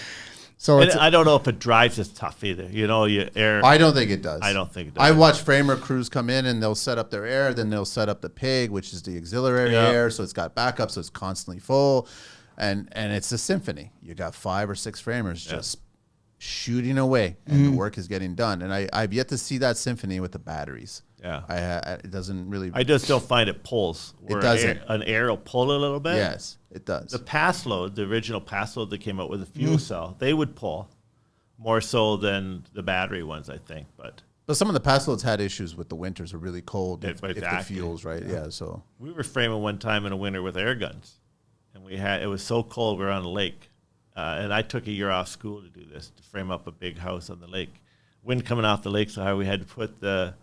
so And it's, I don't know if it drives as tough either. You air. I don't think it does. I don't think it does. I watch framer crews come in and they'll set up their air, then they'll set up the pig, which is the auxiliary Yeah. air, so it's got backup, so it's constantly full, and it's a symphony. You got 5 or 6 framers just shooting away, and the work is getting done. And I've yet to see that symphony with the batteries. Yeah. It doesn't really. I just don't find it pulls. Where doesn't. An air will pull a little bit. Yes, it does. The pass load, the original pass load that came out with a fuel cell, they would pull more so than the battery ones, I think. But some of the pass loads had issues with the winters are really cold if the Exactly. fuels, right? Yeah, so. we were framing one time in a winter with air guns, and it was so cold we were on a lake, and I took a year off school to do this, to frame up a big house on the lake. Wind coming off the lake so hard we had to put the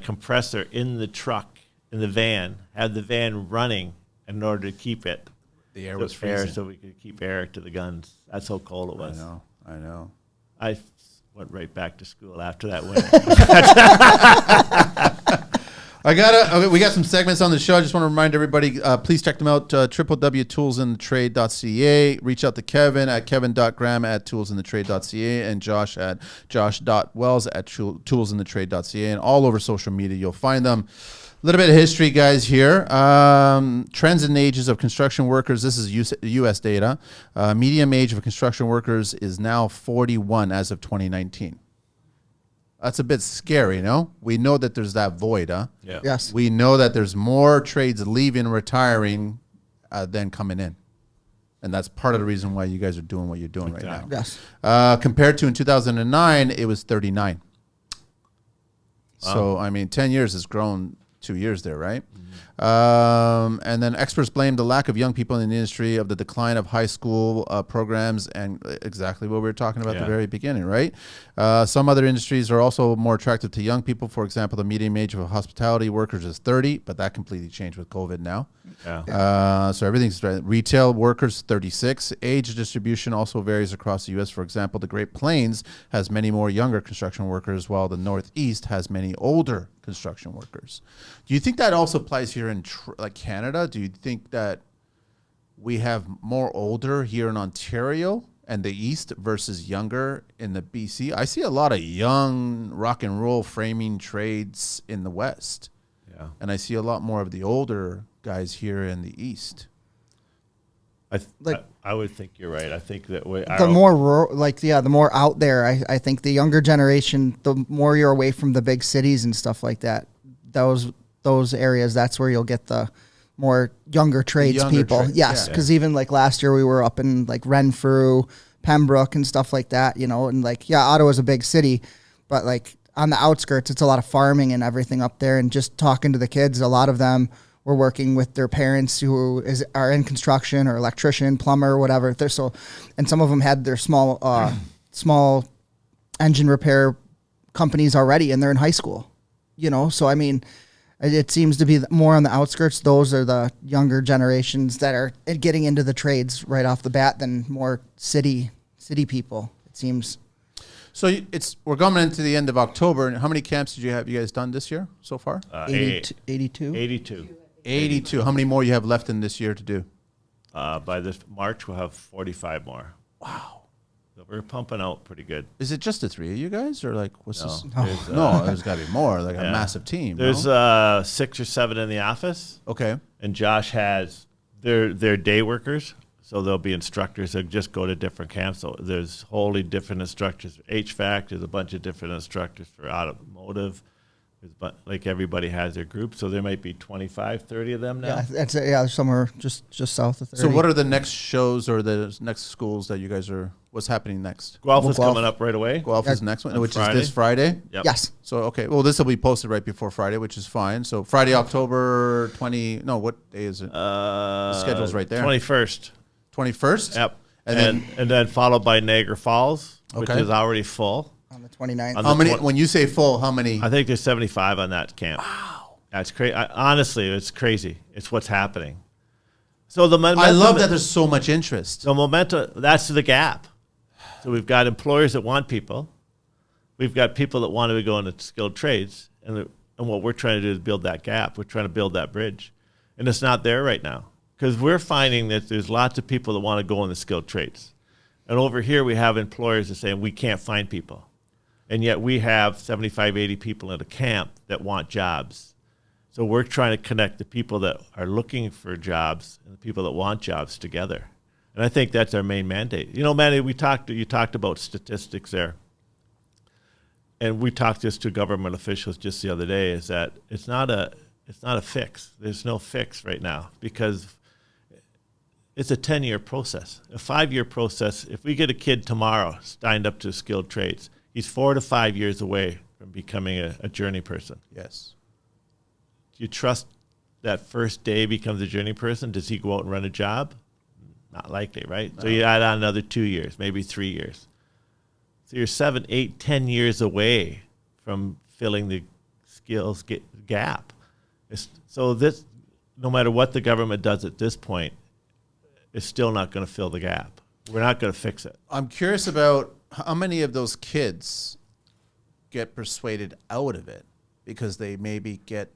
compressor in the truck, in the van, have the van running in order to keep it. The air was freezing. So we could keep air to the guns. That's how cold it was. I know. I went right back to school after that winter. We got some segments on the show. I just want to remind everybody, please check them out, www.toolsinthetrade.ca. Reach out to Kevin at kevin.graham@toolsinthetrade.ca and Josh at josh.wells@toolsinthetrade.ca, and all over social media you'll find them. A little bit of history, guys, here. Trends and ages of construction workers. This is U.S. data. Median age of construction workers is now 41 as of 2019. That's a bit scary, no? We know that there's that void, huh? Yeah. yes. We know that there's more trades leaving, retiring, than coming in. And that's part of the reason why you guys are doing what you're doing right now. Yes. Compared to in 2009, it was 39. So, 10 years has grown 2 years there, right? And then experts blame the lack of young people in the industry of the decline of high school programs, and exactly what we were talking about at the very beginning, right? Some other industries are also more attractive to young people. For example, the median age of hospitality workers is 30, but that completely changed with COVID now. Yeah. So everything's retail workers 36. Age distribution also varies across the U.S. For example, the Great Plains has many more younger construction workers, while the Northeast has many older construction workers. Do you think that also applies here in like Canada? Do you think that we have more older here in Ontario and the East versus younger in the BC? I see a lot of young rock and roll framing trades in the West. Yeah. And I see a lot more of the older guys here in the East. I would think you're right. I think that The more the more out there, I think the younger generation, the more you're away from the big cities and stuff like that. Those areas, that's where you'll get the more younger tradespeople. Yes, because even like last year we were up in like Renfrew, Pembroke, and stuff like that. And Ottawa's a big city, but like on the outskirts, it's a lot of farming and everything up there. And just talking to the kids, a lot of them were working with their parents who are in construction or electrician, plumber, whatever. And some of them had their small engine repair companies already, and they're in high school. So it seems to be more on the outskirts. Those are the younger generations that are getting into the trades right off the bat than more city people, it seems. So we're coming into the end of October. And how many camps did you guys done this year so far? 82. 82. How many more you have left in this year to do? By this March, we'll have 45 more. Wow. So we're pumping out pretty good. Is it just the 3 of you guys, or like what's this? No, There's got to be more. Like a massive team. There's no? 6 or 7 in the office. Okay. And Josh has their day workers. So there'll be instructors that just go to different camps. So there's wholly different instructors for HVAC. There's a bunch of different instructors for automotive. Like everybody has their group. So there might be 25, 30 of them now. Yeah, that's it. Yeah, somewhere just south of 30. So what are the next shows or the next schools that you guys are, what's happening next? Guelph is Guelph. coming up right away. Guelph is next one, on which Friday. is this Friday? Yep. Yes. So, okay. Well, this will be posted right before Friday, which is fine. So Friday, October 20, no, what day is it? The schedule's right there. 21st. 21st? Yep. And And then followed by Niagara Falls, which Okay. is already full. On the 29th. On how the many, when you say full, how many? I think there's 75 on that camp. Wow. That's crazy. Honestly, it's crazy. It's what's happening. So the momentum, I love that there's so much interest. the momentum, that's the gap. So we've got employers that want people. We've got people that want to go into skilled trades. And what we're trying to do is build that gap. We're trying to build that bridge. And it's not there right now. Because we're finding that there's lots of people that want to go into skilled trades. And over here, we have employers that say, we can't find people. And yet we have 75, 80 people at a camp that want jobs. So we're trying to connect the people that are looking for jobs and the people that want jobs together. And I think that's our main mandate. You know, Manny, you talked about statistics there. And we talked this to government officials just the other day, is that it's not a fix. There's no fix right now because it's a 10-year process, a 5-year process. If we get a kid tomorrow signed up to skilled trades, he's 4 to 5 years away from becoming a journey person. Yes. Do you trust that first day becomes a journey person? Does he go out and run a job? Not likely, right? No. So you add on another 2 years, maybe 3 years. So you're 7, 8, 10 years away from filling the skills gap. So this, no matter what the government does at this point, is still not going to fill the gap. We're not going to fix it. I'm curious about how many of those kids get persuaded out of it because they maybe get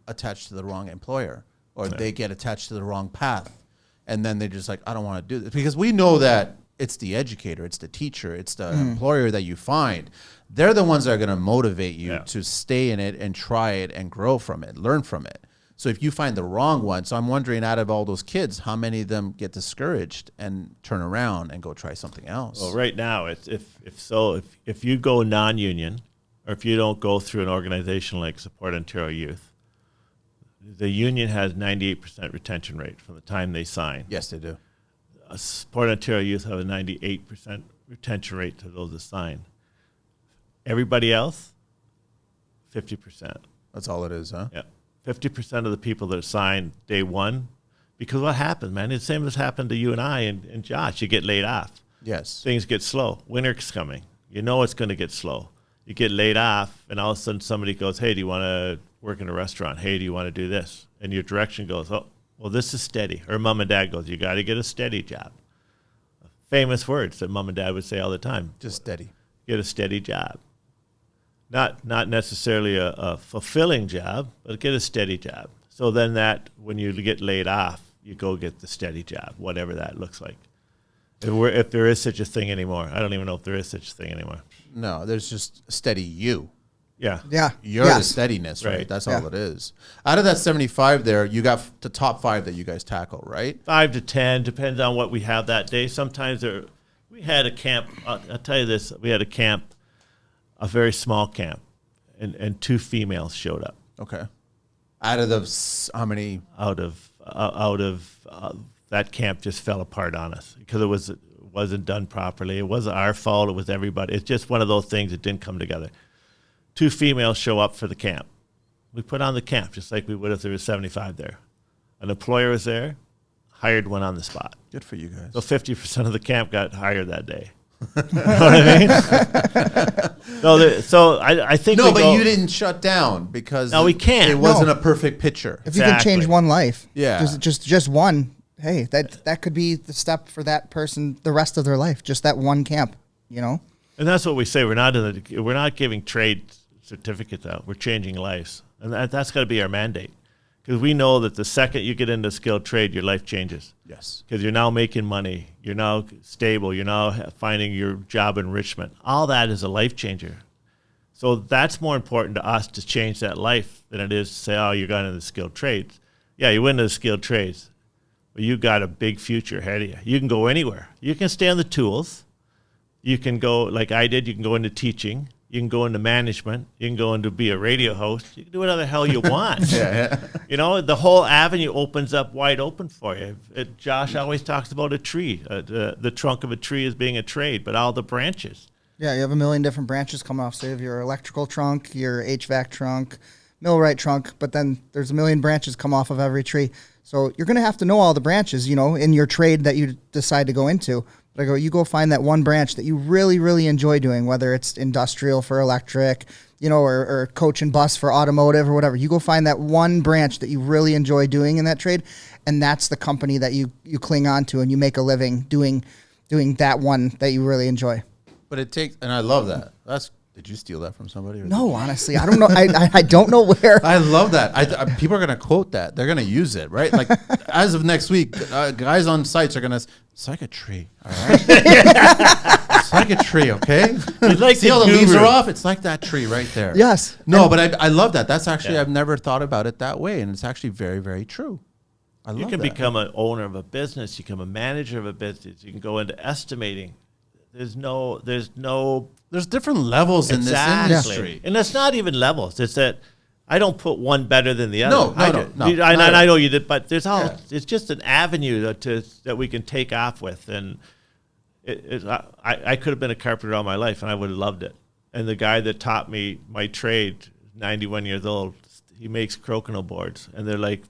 attached to the wrong employer or they get attached to the wrong path. And then they're just like, I don't want to do this. Because we know that it's the educator, it's the teacher, it's the employer that you find. They're the ones that are going to motivate you to stay in it and try it and grow from it, learn from it. So if you find the wrong one, so I'm wondering out of all those kids, how many of them get discouraged and turn around and go try something else? Well, right now, it's if you go non-union or if you don't go through an organization like Support Ontario Youth, the union has 98% retention rate from the time they sign. Yes, they do. Support Ontario Youth have a 98% retention rate to those that sign. Everybody else, 50%. That's all it is, huh? Yeah. 50% of the people that sign day one, because what happens, man, it's the same as happened to you and I and Josh. You get laid off. Yes. Things get slow. Winter's coming. You know it's going to get slow. You get laid off, and all of a sudden somebody goes, hey, do you want to work in a restaurant? Hey, do you want to do this? And your direction goes, oh, well, this is steady. Or mom and dad goes, you got to get a steady job. Famous words that mom and dad would say all the time. Just steady. Get a steady job. Not necessarily a fulfilling job, but get a steady job. So then that, when you get laid off, you go get the steady job, whatever that looks like. If there is such a thing anymore. I don't even know if there is such a thing anymore. No, there's just steady you. Yeah. Yeah. You're the steadiness, right? Right. That's all it is. Out of that 75 there, you got the top 5 that you guys tackle, right? 5 to 10, depends on what we have that day. Sometimes we had a camp, I'll tell you this, we had a camp, a very small camp, and 2 females showed up. Okay. Out of the, how many? Out of that camp just fell apart on us because it wasn't done properly. It wasn't our fault. It was everybody. It's just one of those things that didn't come together. 2 females show up for the camp. We put on the camp just like we would if there was 75 there. An employer was there, hired one on the spot. Good for you guys. So 50% of the camp got hired that day. You know what I mean? So I think No, we but go, you didn't shut down because No, we can't. It wasn't a perfect picture. If you can change one life, Yeah. just one, hey, that could be the step for that person the rest of their life. Just that one camp, you know. And that's what we say. We're not giving trade certificates out. We're changing lives, and that's got to be our mandate. Because we know that the second you get into skilled trade, your life changes. Yes. Because you're now making money. You're now stable. You're now finding your job enrichment. All that is a life changer. So that's more important to us to change that life than it is to say, oh, you got into skilled trades. Yeah, you went into skilled trades. Well, you got a big future ahead of you. You can go anywhere. You can stay on the tools. You can go, like I did, you can go into teaching. You can go into management. You can go into be a radio host. You can do whatever the hell you want. You know, the whole avenue opens up wide open for you. Josh always talks about a tree. The trunk of a tree as being a trade, but all the branches. Yeah, you have a million different branches coming off. So you have your electrical trunk, your HVAC trunk, millwright trunk, but then there's a million branches come off of every tree. So you're going to have to know all the branches, you know, in your trade that you decide to go into. But you go find that one branch that you really, really enjoy doing, whether it's industrial for electric, you know, or coach and bus for automotive or whatever. You go find that one branch that you really enjoy doing in that trade, and that's the company that you cling on to, and you make a living doing that one that you really enjoy. But it takes, and I love that. Did you steal that from somebody? No, honestly, I don't know. I don't know where. I love that. People are going to quote that. They're going to use it, right? Like, as of next week, guys on sites are going to, it's like a tree, all right? It's like a tree, okay? Like see all the leaves are off? It's like that tree right there. Yes. No, but I love that. That's actually, I've never thought about it that way, and it's actually very, very true. I love that. You can become an owner of a business. You can become a manager of a business. You can go into estimating. There's different levels in this industry. And it's not even levels. It's that I don't put one better than the other. No. I know you did, but there's it's just an avenue that we can take off with. And I could have been a carpenter all my life, and I would have loved it. And the guy that taught me my trade, 91 years old, he makes crokinole boards, and they're like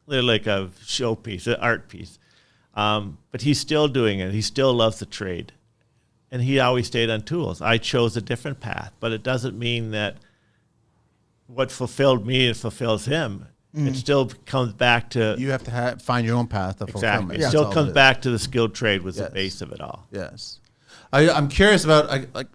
a showpiece, an art piece. But he's still doing it. He still loves the trade. And he always stayed on tools. I chose a different path, but it doesn't mean that what fulfilled me, it fulfills him. It still comes back to... You have to find your own path of fulfillment. Exactly. It still comes back to the skilled trade was the base of it all. Yes. I'm curious about, like,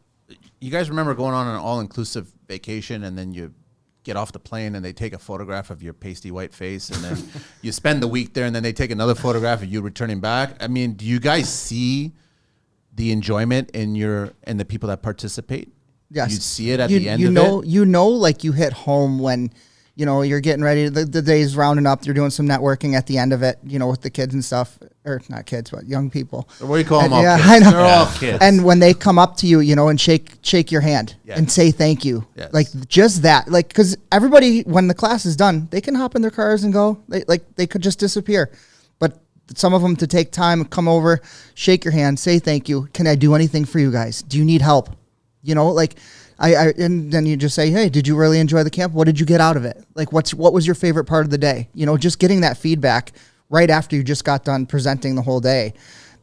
you guys remember going on an all-inclusive vacation, and then you get off the plane and they take a photograph of your pasty white face, and then you spend the week there, and then they take another photograph of you returning back. I mean, do you guys see the enjoyment in the people that participate? Yes. You see it at the end of it? You know, like you hit home when, you know, you're getting ready, the day's rounding up, you're doing some networking at the end of it, you know, with the kids and stuff, or not kids, but young people. What do you call them? Yeah, kids? I know. They're all kids. And when they come up to you, you know, and shake your hand and say thank you. Yes. Like just that, like, because everybody, when the class is done, they can hop in their cars and go, they could just disappear. But some of them to take time, come over, shake your hand, say thank you. Can I do anything for you guys? Do you need help? You know, like and then you just say, hey, did you really enjoy the camp? What did you get out of it? Like, what was your favorite part of the day? You know, just getting that feedback right after you just got done presenting the whole day.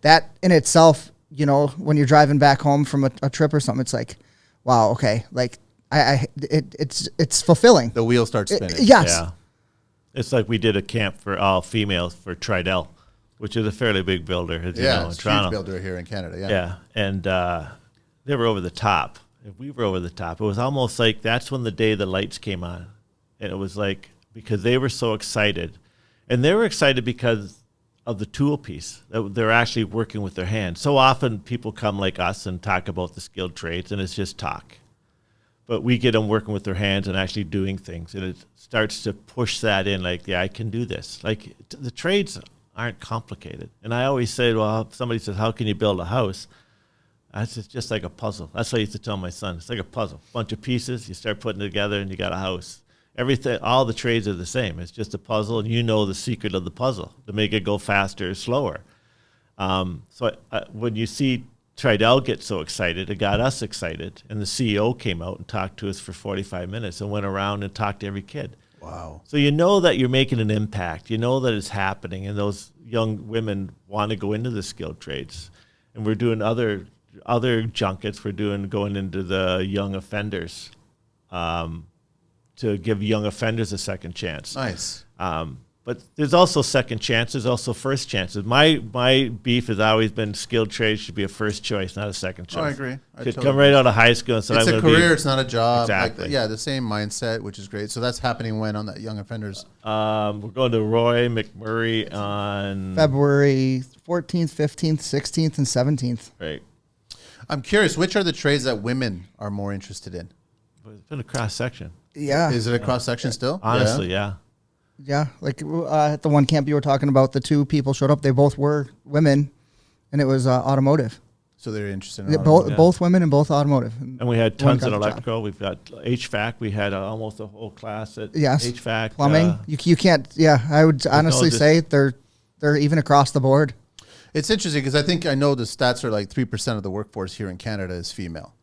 That in itself, you know, when you're driving back home from a trip or something, it's like, wow, okay, like it's fulfilling. The wheel starts spinning. Yes. Yeah. It's like we did a camp for all females for Tradespeople, which is a fairly big builder, as you know, in it's a Toronto. huge builder here in Canada. Yeah, and they were over the top. If we were over the top, it was almost like that's when the day the lights came on, and it was like because they were so excited, and they were excited because of the tool piece that they're actually working with their hands. So often people come like us and talk about the skilled trades, and it's just talk, but we get them working with their hands and actually doing things, and it starts to push that in. Like, yeah, I can do this. Like the trades aren't complicated, and I always say, well, if somebody says, how can you build a house? It's just like a puzzle. That's what I used to tell my son. It's like a puzzle. Bunch of pieces, you start putting it together, and you got a house. Everything, all the trades are the same. It's just a puzzle, and you know the secret of the puzzle to make it go faster or slower. So when you see Tradell get so excited, it got us excited, and the CEO came out and talked to us for 45 minutes and went around and talked to every kid. Wow. So you know that you're making an impact. You know that it's happening, and those young women want to go into the skilled trades. And we're doing other junkets. We're going into the young offenders to give young offenders a second chance. Nice. But there's also second chances, also first chances. My beef has always been skilled trades should be a first choice, not a second choice. Oh, I agree. Should come right out of high school and say, it's I'm a gonna career, it's not a job. Exactly. The same mindset, which is great. So that's happening when on that young offenders? We're going to Roy McMurray on February 14th, 15th, 16th, and 17th. Right. I'm curious, which are the trades that women are more interested in? It's been a cross section. Yeah. Is it a cross section still? Honestly, yeah. Yeah, like at the one camp you were talking about, the two people showed up. They both were women, and it was automotive. So they're interested in Yeah, automotive. both women and both automotive. And we had One tons got in the job. electrical. We've got HVAC. We had almost a whole class at Yes, HVAC. plumbing. You can't. Yeah, I would honestly just- say they're even across the board. It's interesting because I know the stats are like 3% of the workforce here in Canada is female,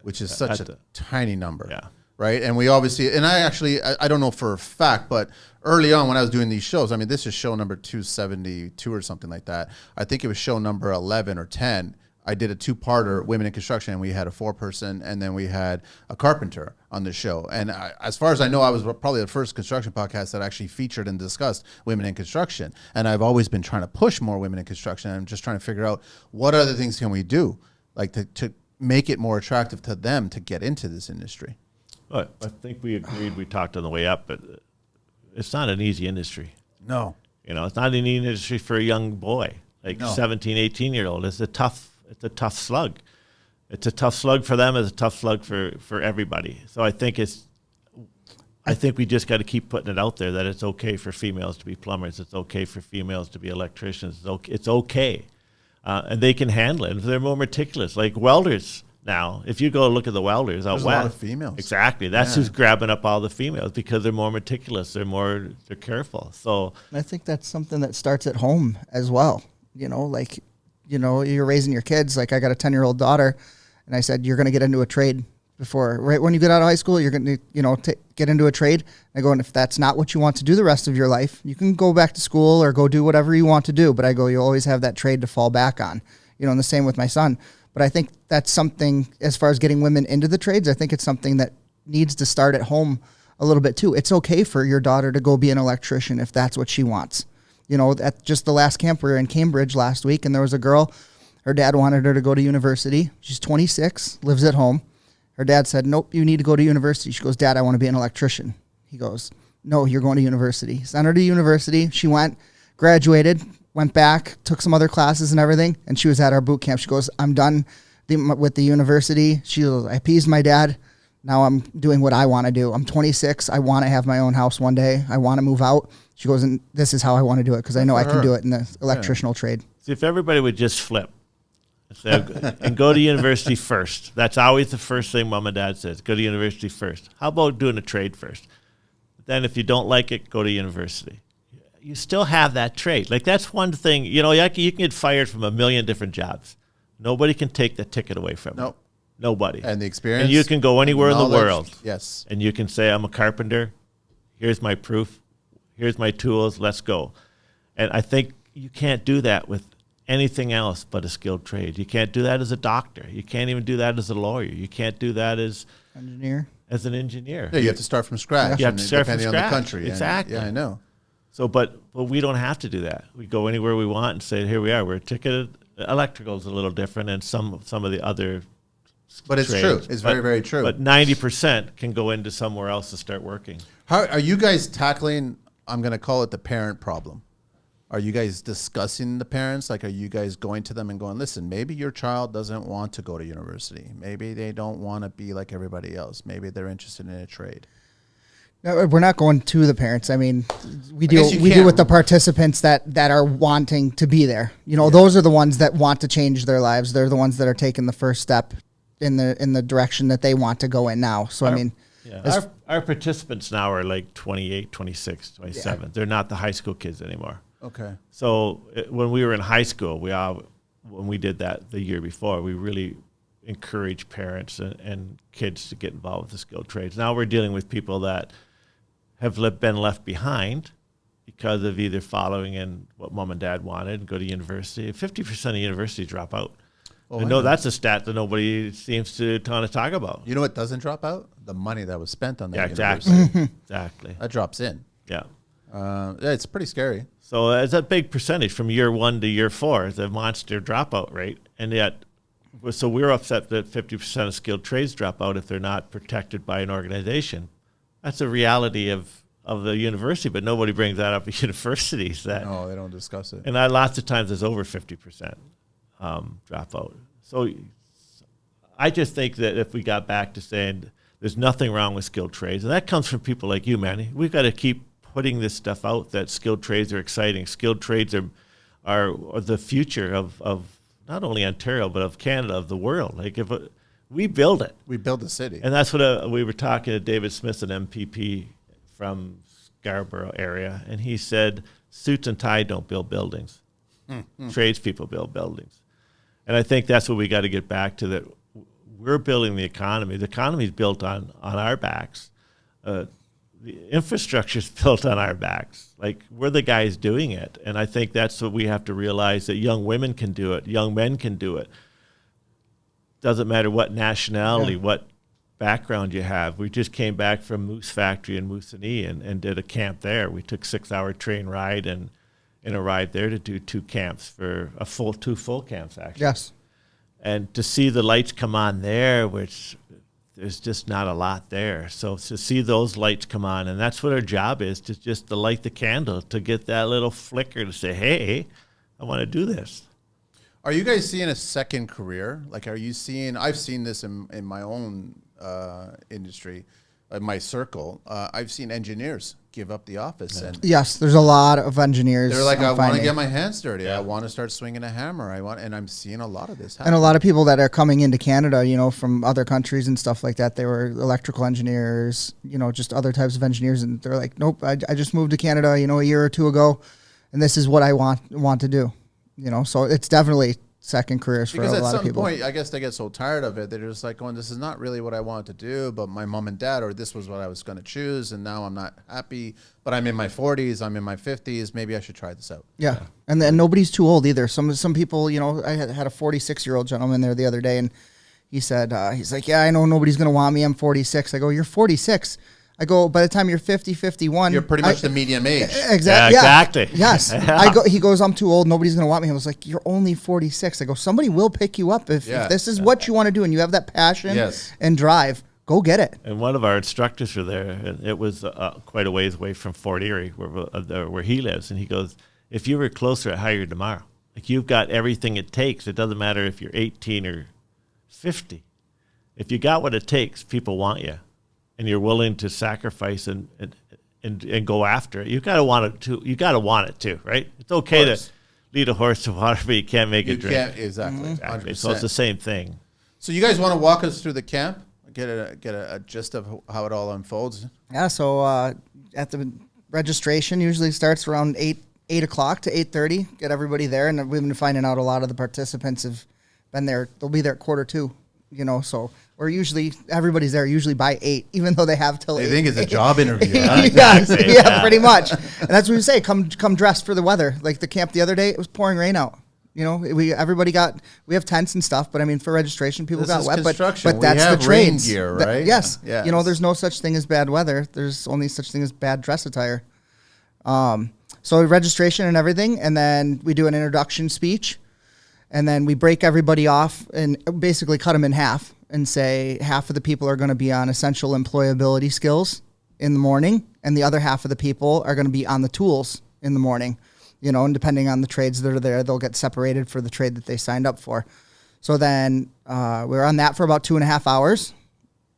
which is such a tiny number. Yeah. Right. And we obviously, and I don't know for a fact, but early on when I was doing these shows, I mean, this is show number 272 or something like that. I think it was show number 11 or 10. I did a 2-parter, women in construction, and we had a 4-person, and then we had a carpenter on the show. And as far as I know, I was probably the first construction podcast that actually featured and discussed women in construction. And I've always been trying to push more women in construction. I'm just trying to figure out what other things can we do, like to make it more attractive to them to get into this industry. But I think we agreed. We talked on the way up, but it's not an easy industry. No. You know, it's not an easy industry for a young boy, like No. 17, 18-year-old. It's a tough slug. It's a tough slug for them. It's a tough slug for everybody. So I think we just got to keep putting it out there that it's okay for females to be plumbers. It's okay for females to be electricians. It's okay. And they can handle it. And they're more meticulous, like welders. Now, if you go look at the welders out There's a west, lot of females. Exactly. That's who's grabbing up all the females because they're more meticulous. They're careful. So I think that's something that starts at home as well. You know, like, you know, you're raising your kids. Like I got a 10-year-old daughter, and I said, you're going to get into a trade right when you get out of high school, you're going to, you know, get into a trade. I go, and if that's not what you want to do the rest of your life, you can go back to school or go do whatever you want to do. But I go, you'll always have that trade to fall back on, you know, and the same with my son. But I think that's something, as far as getting women into the trades, I think it's something that needs to start at home a little bit too. It's okay for your daughter to go be an electrician if that's what she wants. You know, at just the last camp, we were in Cambridge last week, and there was a girl, her dad wanted her to go to university. She's 26, lives at home. Her dad said, nope, you need to go to university. She goes, Dad, I want to be an electrician. He goes, no, you're going to university. Sent her to university. She went, graduated, went back, took some other classes and everything, and she was at our boot camp. She goes, I'm done with the university. She goes, I appeased my dad. Now I'm doing what I want to do. I'm 26. I want to have my own house one day. I want to move out. She goes, and this is how I want to do it because I know I can do it in the electrical trade. See, if everybody would just flip and go to university first. That's always the first thing Mom and Dad says. Go to university first. How about doing a trade first? Then if you don't like it, go to university. You still have that trade. Like that's one thing, you know, you can get fired from a million different jobs. Nobody can take the ticket away from you. Nope. Nobody. And the experience. And you can go anywhere in the knowledge. world. Yes. And you can say, I'm a carpenter. Here's my proof. Here's my tools. Let's go. And I think you can't do that with anything else but a skilled trade. You can't do that as a doctor. You can't even do that as a lawyer. You can't do that as an engineer. Yeah, you have to start from scratch. You have to start from depending scratch. on the country. Exactly. Yeah, I know. So, but we don't have to do that. We go anywhere we want and say, here we are. We're ticketed. Electrical is a little different, and some of the other. But it's trades. true. It's very, very true. But 90% can go into somewhere else to start working. How are you guys tackling, I'm going to call it the parent problem? Are you guys discussing the parents? Like, are you guys going to them and going, listen, maybe your child doesn't want to go to university. Maybe they don't want to be like everybody else. Maybe they're interested in a trade. No, we're not going to the parents. I mean, we deal with the participants that are wanting to be there. You know, those are the ones that want to change their lives. They're the ones that are taking the first step in the direction that they want to go in now. So, I mean, our participants now are like 28, 26, 27. Yeah. They're not the high school kids anymore. Okay. So when we were in high school, when we did that the year before, we really encouraged parents and kids to get involved with the skilled trades. Now we're dealing with people that have been left behind because of either following in what mom and dad wanted and go to university. 50% of universities drop out. I know that's a stat that nobody seems to kind of talk about. You know what doesn't drop out? The money that was spent on that. Yeah, exactly. university. Exactly. That drops in. Yeah. It's pretty scary. So it's a big percentage from year 1 to year 4, the monster dropout rate. And yet, so we're upset that 50% of skilled trades drop out if they're not protected by an organization. That's a reality of the university, but nobody brings that up at universities. No, they don't discuss it. And lots of times there's over 50% dropout. So I just think that if we got back to saying there's nothing wrong with skilled trades, and that comes from people like you, Manny, we've got to keep putting this stuff out that skilled trades are exciting. Skilled trades are the future of not only Ontario, but of Canada, of the world. Like if we build it. We build the city. And that's what we were talking to David Smith, an MPP from Scarborough area, and he said, suits and tie don't build buildings. Tradespeople build buildings. And I think that's what we got to get back to, that we're building the economy. The economy is built on our backs. The infrastructure is built on our backs. Like, we're the guys doing it. And I think that's what we have to realize, that young women can do it. Young men can do it. Doesn't matter what nationality, what background you have. We just came back from Moose Factory in Moosonee and did a camp there. We took 6-hour train ride and arrived there to do 2 camps for two full camps, actually. Yes. And to see the lights come on there, which there's just not a lot there. So to see those lights come on, and that's what our job is, to light the candle, to get that little flicker to say, hey, I want to do this. Are you guys seeing a second career? Like, are you seeing, I've seen this in my own industry, in my circle. I've seen engineers give up the office. And Yes, there's a lot of engineers. they're like, I want to finding. get my hands dirty. I want to start swinging a hammer. And I'm seeing a lot of this happen. And a lot of people that are coming into Canada, from other countries and stuff like that, they were electrical engineers, just other types of engineers. And they're like, nope, I just moved to Canada, a year or two ago, and this is what I want to do. So it's definitely second careers for a lot of people. Because at some point, I guess they get so tired of it, they're just like going, this is not really what I wanted to do, but my mom and dad, or this was what I was going to choose, and now I'm not happy, but I'm in my 40s, I'm in my 50s, maybe I should try this out. Yeah. And then nobody's too old either. Some people, I had a 46-year-old gentleman there the other day, and he said, he's like, yeah, I know nobody's going to want me. I'm 46. I go, you're 46. I go, by the time you're 50, 51. You're pretty much the medium age. Exactly. Yeah, exactly. Yes. Yeah. He goes, I'm too old. Nobody's going to want me. I was like, you're only 46. I go, somebody will pick you up if this is what you want to do and you have that passion and drive. Go get it. And one of our instructors were there, and it was quite a ways away from Fort Erie, where he lives. And he goes, if you were closer, I'd hire you tomorrow. Like, you've got everything it takes. It doesn't matter if you're 18 or 50. If you got what it takes, people want you. And you're willing to sacrifice and go after it. You gotta want it too. You gotta want it too, right? It's okay to lead a horse to water, but you can't make it drink. Exactly. So it's the same thing. So you guys want to walk us through the camp? Get a gist of how it all unfolds. Yeah. So at the registration usually starts around 8 o'clock to 8:30. Get everybody there, and we've been finding out a lot of the participants have been there. They'll be there at 1:45. So everybody's there usually by 8, even though they have till 8. They think it's a job interview. Yeah, pretty much. And that's what we say. Come dressed for the weather. Like the camp the other day, it was pouring rain out. We have tents and stuff, but I mean, for registration, people got wet. But that's the trades. Rain gear, right? Yes. There's no such thing as bad weather. There's only such thing as bad dress attire. So registration and everything, and then we do an introduction speech. And then we break everybody off and basically cut them in half and say half of the people are going to be on essential employability skills in the morning, and the other half of the people are going to be on the tools in the morning. And depending on the trades that are there, they'll get separated for the trade that they signed up for. So then we're on that for about 2.5 hours.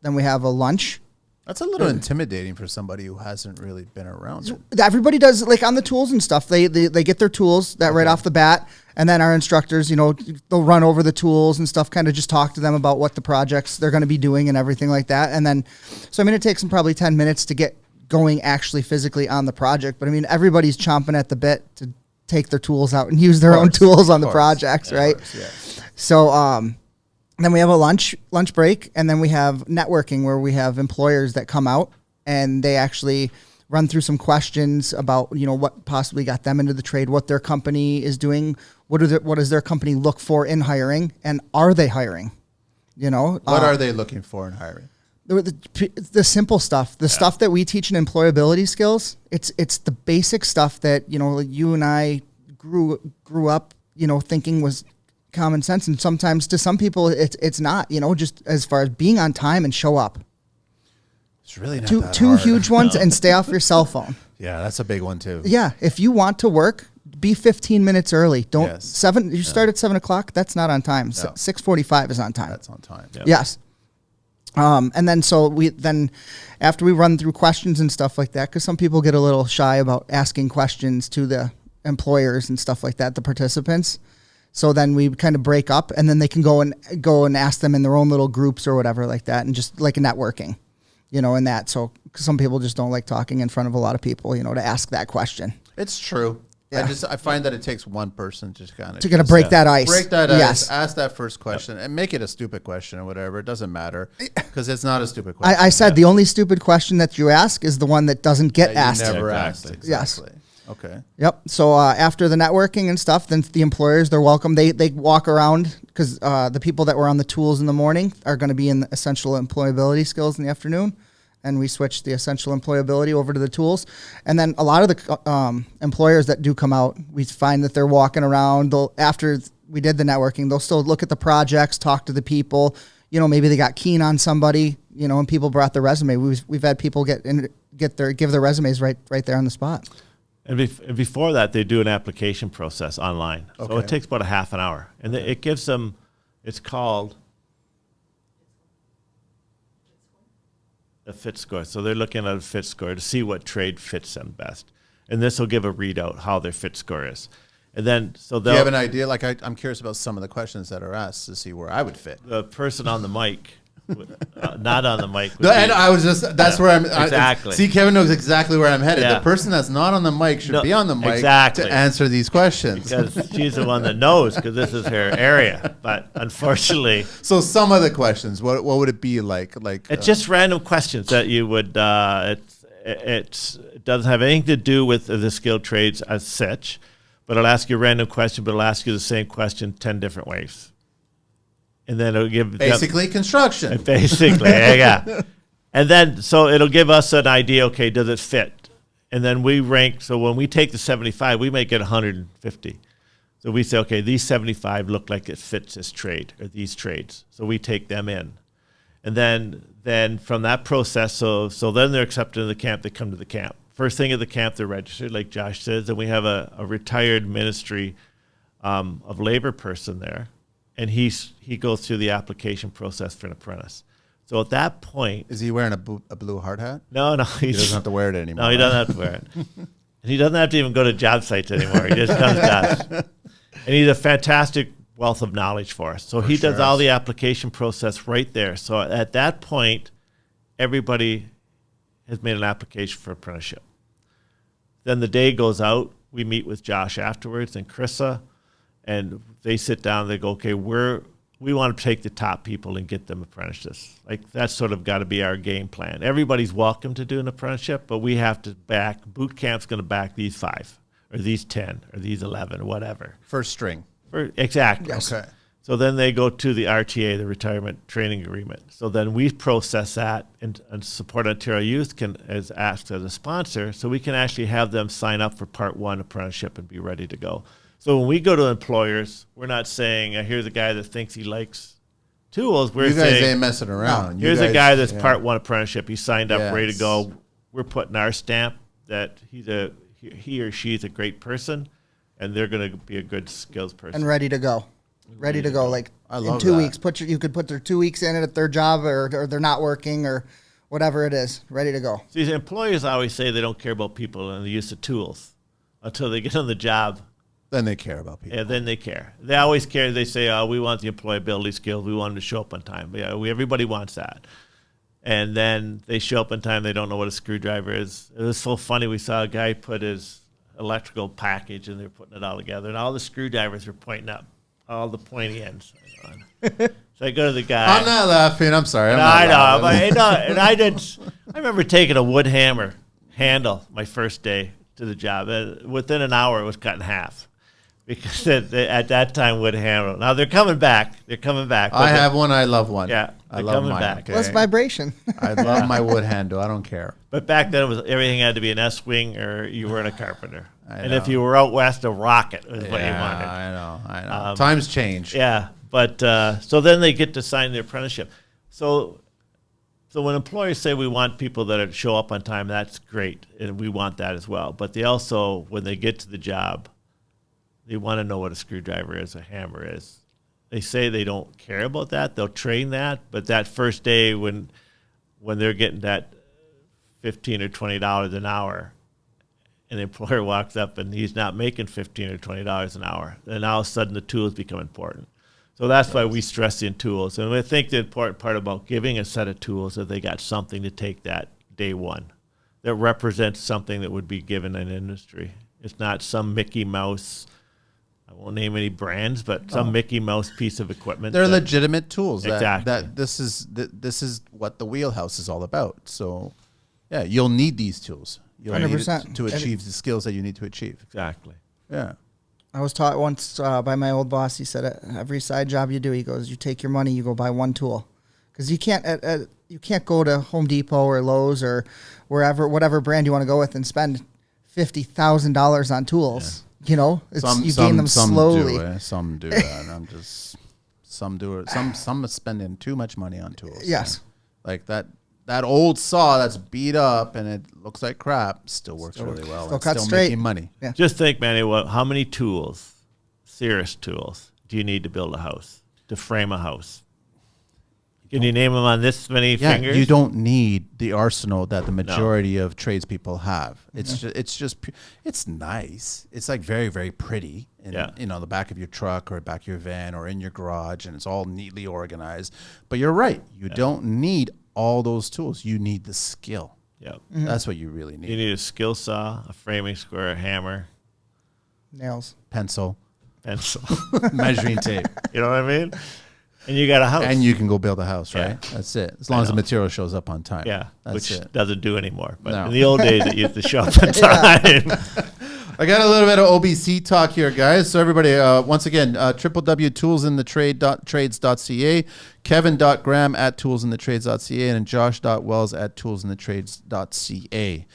Then we have a lunch. That's a little intimidating for somebody who hasn't really been around it. Everybody does, like on the tools and stuff. They get their tools right off the bat, and then our instructors, they'll run over the tools and stuff, kind of just talk to them about what the projects they're going to be doing and everything like that. And then, so it takes them probably 10 minutes to get going actually physically on the project. But I mean, everybody's chomping at the bit to take their tools out and use their own tools on the projects, right? So, then we have a lunch break, and then we have networking where we have employers that come out and they actually run through some questions about, what possibly got them into the trade, what their company is doing, what does their company look for in hiring, and are they hiring? What are they looking for in hiring? The simple stuff, stuff that we teach in employability skills. It's the basic stuff that, you and I grew up, thinking was common sense, and sometimes to some people it's not, just as far as being on time and show up. It's really not two that hard. huge ones. And stay off your cell phone. Yeah, that's a big one too. Yeah, if you want to work, be 15 minutes early. Don't 7. You start at 7 o'clock. That's not on time. 6:45 is on time. That's on time. Yes. And then after we run through questions and stuff like that, because some people get a little shy about asking questions to the employers and stuff like that, the participants. So then we kind of break up, and then they can go and ask them in their own little groups or whatever like that, and just like a networking, and that. So 'cause some people just don't like talking in front of a lot of people, to ask that question. It's true. Yeah. I find that it takes one person to kind of break that ice. Break that yes. ice. Ask that first question and make it a stupid question or whatever. It doesn't matter because it's not a stupid question. I said the only stupid question that you ask is the one that doesn't get asked. Never Exactly. asked. Yes. Exactly. Okay. Yep. So after the networking and stuff, then the employers, they're welcome. They walk around because the people that were on the tools in the morning are going to be in the essential employability skills in the afternoon. And we switch the essential employability over to the tools. And then a lot of the employers that do come out, we find that they're walking around. After we did the networking, they'll still look at the projects, talk to the people. Maybe they got keen on somebody, and people brought their resume. We've had people give their resumes right there on the spot. And before that, they do an application process online. So it takes about a half an hour. And it gives them, it's called a fit score. So they're looking at a fit score to see what trade fits them best. And this will give a readout how their fit score is. And then, so do you have an idea? Like, I'm curious about some of the questions that are asked to see where I would fit. the person on the mic, not on the mic. No, and I was just, that's where I'm. Exactly. See, Kevin knows exactly where I'm headed. Yeah. The person that's not on the mic should be on the mic exactly. to answer these questions. Because she's the one that knows, because this is her area. But unfortunately, So some of the questions, what would it be like? it's just random questions that you would. It doesn't have anything to do with the skilled trades as such, but it'll ask you a random question, but it'll ask you the same question 10 different ways. And then it'll give basically construction. Basically, yeah. And then, so it'll give us an idea, okay, does it fit? And then we rank, so when we take the 75, we may get 150. So we say, okay, these 75 look like it fits this trade or these trades. So we take them in. And then from that process, so then they're accepted in the camp, they come to the camp. First thing at the camp, they're registered, like Josh says, and we have a retired ministry of labor person there. And he goes through the application process for an apprentice. So at that point, Is he wearing a blue hard hat? no, He doesn't have to wear it anymore. no, he doesn't have to wear it. And he doesn't have to even go to job sites anymore. He just comes to us. And he's a fantastic wealth of knowledge for us. So he does all the application process right there. So at that point, everybody has made an application for apprenticeship. Then the day goes out. We meet with Josh afterwards and Krissa, and they sit down. They go, okay, we want to take the top people and get them apprentices. Like, that's sort of got to be our game plan. Everybody's welcome to do an apprenticeship, but we have to back. Boot camp's going to back these 5 or these 10 or these 11 or whatever. First string. Exactly. Yes. Okay. So then they go to the RTA, the Retirement Training Agreement. So then we process that, and Support Ontario Youth is asked as a sponsor, so we can actually have them sign up for Part 1 apprenticeship and be ready to go. So when we go to employers, we're not saying, here's a guy that thinks he likes tools. We're You guys saying, ain't messing around. You here's a guys- guy that's yeah. Part 1 apprenticeship. He signed up, ready to Yes. go. We're putting our stamp that he or she's a great person, and they're going to be a good skills person. And ready to go. Ready to go. Like I in love 2 that. weeks, you could put their 2 weeks in it at their job, or they're not working, or whatever it is. Ready to go. See, employers always say they don't care about people and the use of tools until they get on the job. Then they care about people. Yeah, then they care. They always care. They say, we want the employability skills. We want them to show up on time. Yeah, everybody wants that. And then they show up on time. They don't know what a screwdriver is. It was so funny. We saw a guy put his electrical package, and they're putting it all together, and all the screwdrivers were pointing up, all the pointy ends. So I go to the guy. I'm not laughing. I'm sorry. I know. And I remember taking a wood hammer handle my first day to the job. Within an hour, it was cut in half. Because at that time, wood hammer. Now they're coming back. I have one. I love one. Yeah, I they're love coming mine. back. Okay? Less vibration. I love my wood handle. I don't care. But back then, everything had to be an S-wing, or you weren't a carpenter. And if know. you were out west, a rocket was what you wanted. I know. Times change. Yeah, but so then they get to sign their apprenticeship. So when employers say we want people that show up on time, that's great, and we want that as well. But they also, when they get to the job, they want to know what a screwdriver is, a hammer is, they say they don't care about that. They'll train that, but that first day when they're getting that $15 or $20 an hour, and the employer walks up and he's not making $15 or $20 an hour, then all of a sudden the tools become important. So that's why we stress in tools. And I think the important part about giving a set of tools is they got something to take that day one that represents something that would be given in industry. It's not some Mickey Mouse, I won't name any brands, but some Mickey Mouse piece of equipment. They're legitimate tools. Exactly. That this is what the wheelhouse is all about. So, yeah, you'll need these tools. You'll 100%. need it to achieve the skills that you need to achieve. Exactly. Yeah. I was taught once by my old boss. He said, every side job you do, he goes, you take your money, you go buy one tool. Because you can't go to Home Depot or Lowe's or whatever brand you want to go with and spend $50,000 on tools. Yeah. You know, you gain them slowly. Some do that. Some do it. Some are spending too much money on tools. Yes. Like that old saw that's beat up and it looks like crap still works really well. Still and cuts still straight. making money. Yeah. Just think, Manny, how many tools, serious tools, do you need to build a house, to frame a house? Can you name them on this many fingers? You don't need the arsenal that the majority of tradespeople have. It's it's nice. It's like very, very pretty in the back of your truck or back of your van or in your garage, and it's all neatly organized. But you're right. You don't need all those tools. You need the skill. Yep. Mm-hmm. That's what you really need. You need a skill saw, a framing square, a hammer, Nails. Pencil, measuring tape. You know what I mean? And you got a house. And you can go build a house, right? Yeah. That's it. As long as the material shows up on time. Yeah, That's which it. doesn't do anymore. But No. in the old days, it used to show up on time. I got a little bit of OBC talk here, guys. So everybody, once again, www.toolsinthetrades.ca, kevin.graham@toolsinthetrades.ca, and josh.wells@toolsinthetrades.ca.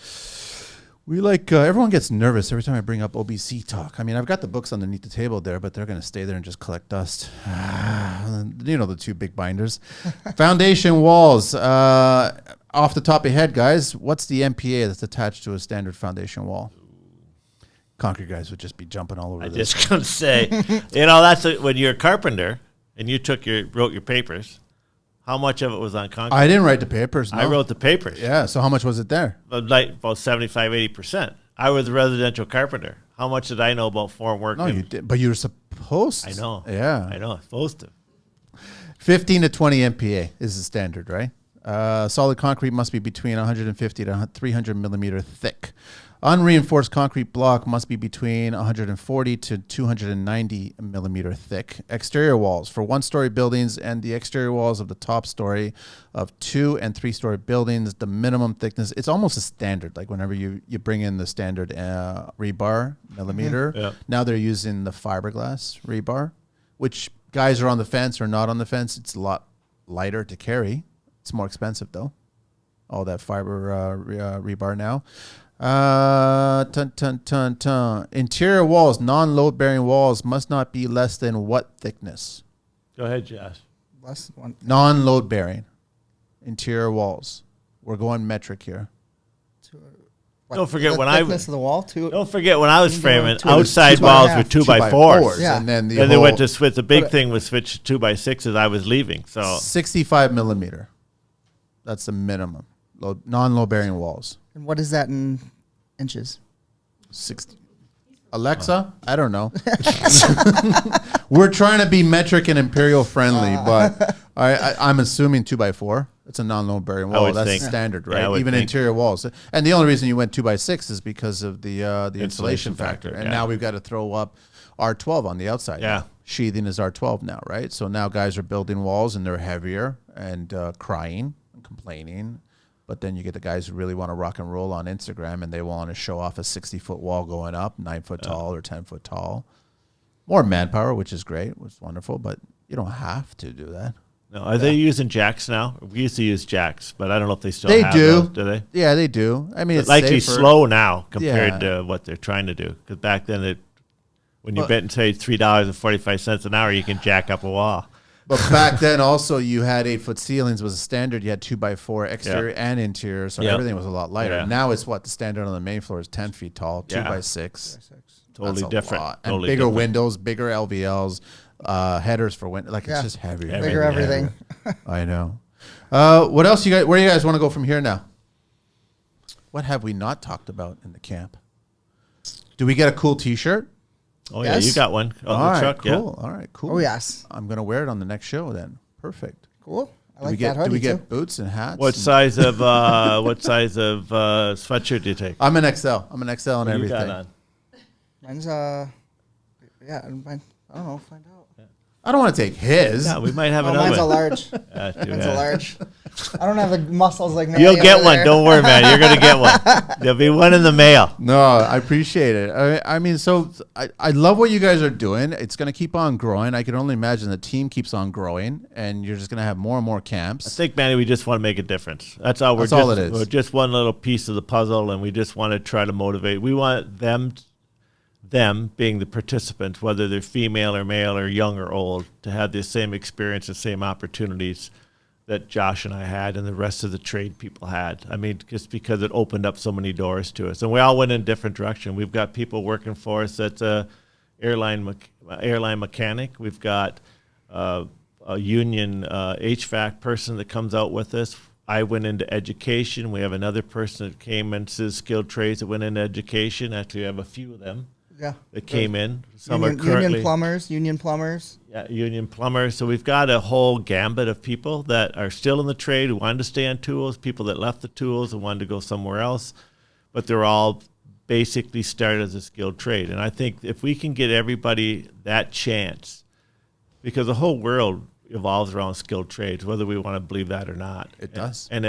We everyone gets nervous every time I bring up OBC talk. I mean, I've got the books underneath the table there, but they're going to stay there and just collect dust. You know, the two big binders. Foundation walls. Off the top of your head, guys, what's the MPA that's attached to a standard foundation wall? Concrete guys would just be jumping all over I this. just going to say, that's when you're a carpenter and you wrote your papers. How much of it was on concrete? I didn't write the papers. No. I wrote the papers. Yeah, so how much was it there? About 75, 80%. I was a residential carpenter. How much did I know about form work? No, you did, but you were supposed to. I know. Yeah. I know. I'm supposed to. 15 to 20 MPA is the standard, right? Solid concrete must be between 150 to 300 millimeter thick. Unreinforced concrete block must be between 140 to 290 millimeter thick. Exterior walls for one-story buildings and the exterior walls of the top story of 2- and 3-story buildings, the minimum thickness, it's almost a standard. Like whenever you bring in the standard rebar millimeter, now they're using the fiberglass rebar, which guys are on the fence or not on the fence. It's a lot lighter to carry. It's more expensive though. All that fiber rebar now. Interior walls, non-load bearing walls must not be less than what thickness? Go ahead, Josh. Less than one. Non-load bearing interior walls. We're going metric here. Don't forget the when thickness of the wall too. Don't forget when I was framing, two- outside 2 walls by were half. 2x4s. Yeah. And then Then they went to switch. The big thing was switch to 2x6s. I was leaving. So 65 millimeter. That's the minimum. Non-load bearing walls. And what is that in inches? 60. Alexa, I don't know. We're trying to be metric and imperial friendly, but I'm assuming 2x4. It's a non-load bearing wall. would That's think. standard, Yeah, right? I would Even think. interior walls. And the only reason you went 2x6 is because of the insulation factor. And yeah. now we've got to throw up R12 on the outside. Yeah. Sheathing is R12 now, right? So now guys are building walls and they're heavier and crying and complaining. But then you get the guys who really want to rock and roll on Instagram and they want to show off a 60-foot wall going up, 9 foot tall or 10 foot tall. More manpower, which is great, which is wonderful, but you don't have to do that. no, are they using jacks now? We used to use jacks, but I don't know if they still They have do. those. Do they? Yeah, they do. I mean, it's likely safer. slow now compared Yeah. to what they're trying to do. Because back then, when you bet say $3.45 an hour, you can jack up a wall. But back then, also, you had 8-foot ceilings was a standard. You had 2x4 exterior and interior, so Yep. everything was a lot lighter. Yeah. Now it's what the standard on the main floor is 10 feet tall, 2x6. Totally That's a different. lot. And Totally bigger different. windows, bigger LVLs. headers for winter. Like Yeah. it's just heavy. Bigger everything. I know. What else you guys? Where do you guys want to go from here now? What have we not talked about in the camp? Do we get a cool T-shirt? Oh Yes. yeah, you got one on All the right, truck. cool. All right, cool. Oh, yes. I'm gonna wear it on the next show then. Perfect. Cool. I Do like we get that hoodie do we too. get boots and hats? What and- size of sweatshirt do you take? I'm an XL. I'm an XL and What you everything. got on? Mine's mine, I don't know. Find out. I don't want to take his. Yeah, we might have Oh, another mine's a one. large. Yeah, too Mine's a bad. large. I don't have the muscles like Manny You'll get over one. there. Don't worry, man. You're gonna get one. There'll be one in the mail. No, I appreciate it. I mean, so I love what you guys are doing. It's going to keep on growing. I can only imagine the team keeps on growing, and you're just going to have more and more I camps. think, Manny, we just want to make a difference. That's all. That's all it is. We're just one little piece of the puzzle, and we just want to try to motivate. We want them being the participants, whether they're female or male or young or old, to have the same experience, the same opportunities that Josh and I had and the rest of the trade people had. I mean, just because it opened up so many doors to us. And we all went in a different direction. We've got people working for us that's a airline mechanic. We've got a union HVAC person that comes out with us. I went into education. We have another person that came into skilled trades that went into education. Actually, we have a few of them Yeah. that came in. Some Union, are currently union plumbers. union plumbers. So we've got a whole gambit of people that are still in the trade who wanted to stay on tools, people that left the tools and wanted to go somewhere else, but they're all basically started as a skilled trade. And I think if we can get everybody that chance, because the whole world evolves around skilled trades, whether we want to believe that or not. It does. And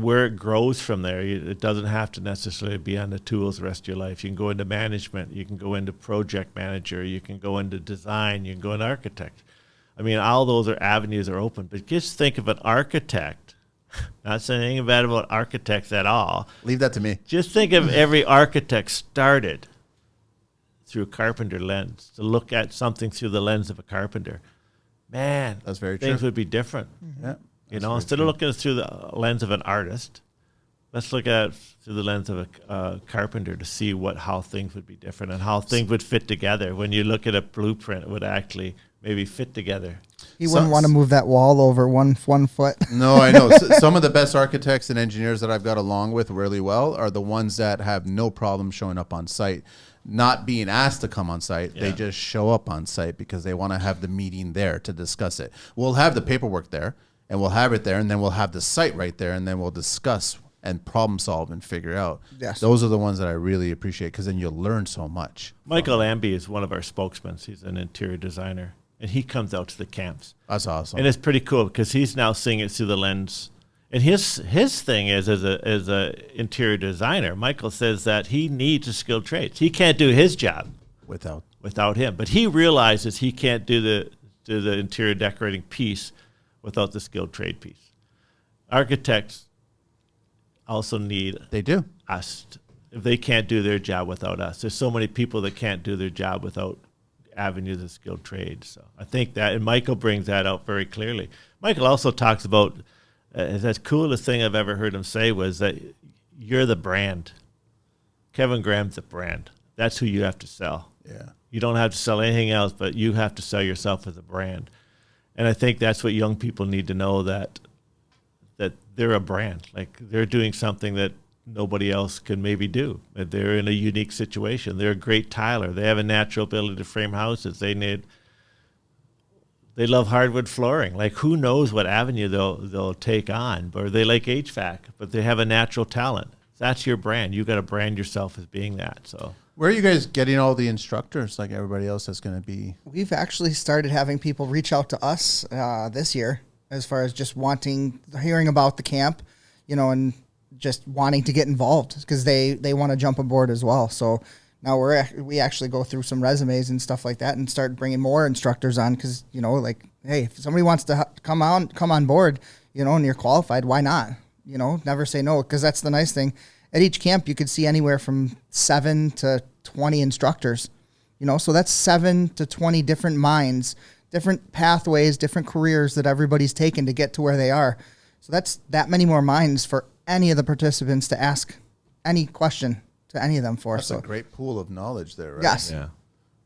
where it grows from there, it doesn't have to necessarily be on the tools the rest of your life. You can go into management, you can go into project manager, you can go into design, you can go into architect. I mean, all those are avenues are open. But just think of an architect. Not saying anything bad about architects at all. Leave that to me. Just think of every architect started through a carpenter lens, to look at something through the lens of a carpenter. Man, That's very things true. would be different. Yeah. You know, instead of looking at it through the lens of an artist, let's look at it through the lens of a carpenter to see how things would be different and how things would fit together. When you look at a blueprint, it would actually maybe fit together. He wouldn't want to move that wall over one foot. No, I know. Some of the best architects and engineers that I've got along with really well are the ones that have no problem showing up on site, not being asked to come on site. Yeah. They just show up on site because they want to have the meeting there to discuss it. We'll have the paperwork there, and we'll have it there, and then we'll have the site right there, and then we'll discuss and problem solve and figure out. Yes. Those are the ones that I really appreciate because then you'll learn so much. Michael Amby is one of our spokesmen. He's an interior designer, and he comes out to the camps. That's awesome. And it's pretty cool because he's now seeing it through the lens. And his thing is, as a interior designer, Michael says that he needs a skilled trades. He can't do his job without him. But he realizes he can't do the interior decorating piece without the skilled trade piece. Architects also need They do. us if they can't do their job without us. There's so many people that can't do their job without avenues of skilled trade. So I think that, and Michael brings that out very clearly. Michael also talks about, the coolest thing I've ever heard him say was that you're the brand. Kevin Graham's the brand. That's who you have to sell. Yeah. You don't have to sell anything else, but you have to sell yourself as a brand. And I think that's what young people need to know, that they're a brand. Like, they're doing something that nobody else can maybe do. That they're in a unique situation. They're a great tiler. They have a natural ability to frame houses. They love hardwood flooring. Like, who knows what avenue they'll take on? Or they like HVAC, but they have a natural talent. That's your brand. You got to brand yourself as being that. So Where are you guys getting all the instructors like everybody else that's going to be? We've actually started having people reach out to us this year as far as just hearing about the camp, and just wanting to get involved because they want to jump aboard as well. So now we actually go through some resumes and stuff like that and start bringing more instructors on because, hey, if somebody wants to come on board, and you're qualified, why not? Never say no, because that's the nice thing. At each camp, you could see anywhere from 7 to 20 instructors, so that's 7 to 20 different minds, different pathways, different careers that everybody's taken to get to where they are. So that's that many more minds for any of the participants to ask any question to any of them for. That's a great pool of knowledge there, right? Yes. yeah.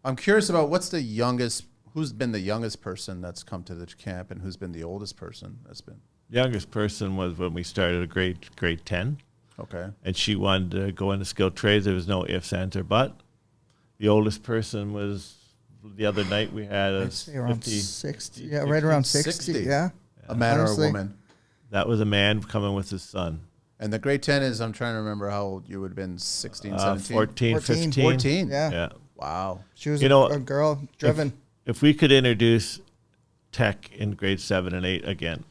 I'm curious about what's the youngest, Who's been the youngest person that's come to the camp, and who's been the oldest person that's been? Youngest person was when we started a grade 10. Okay. And she wanted to go into skilled trades. There was no ifs, ands, or but. The oldest person was the other night we had a I'd say around 50, 60. Yeah, right around 60. Yeah. A man Honestly. or a woman. That was a man coming with his son. And the grade 10 is, I'm trying to remember how old you would have been, 16, 17? 14, 15. 14. Yeah. Yeah. Wow. She was You know, a girl driven. If we could introduce tech in grade 7 and 8 again,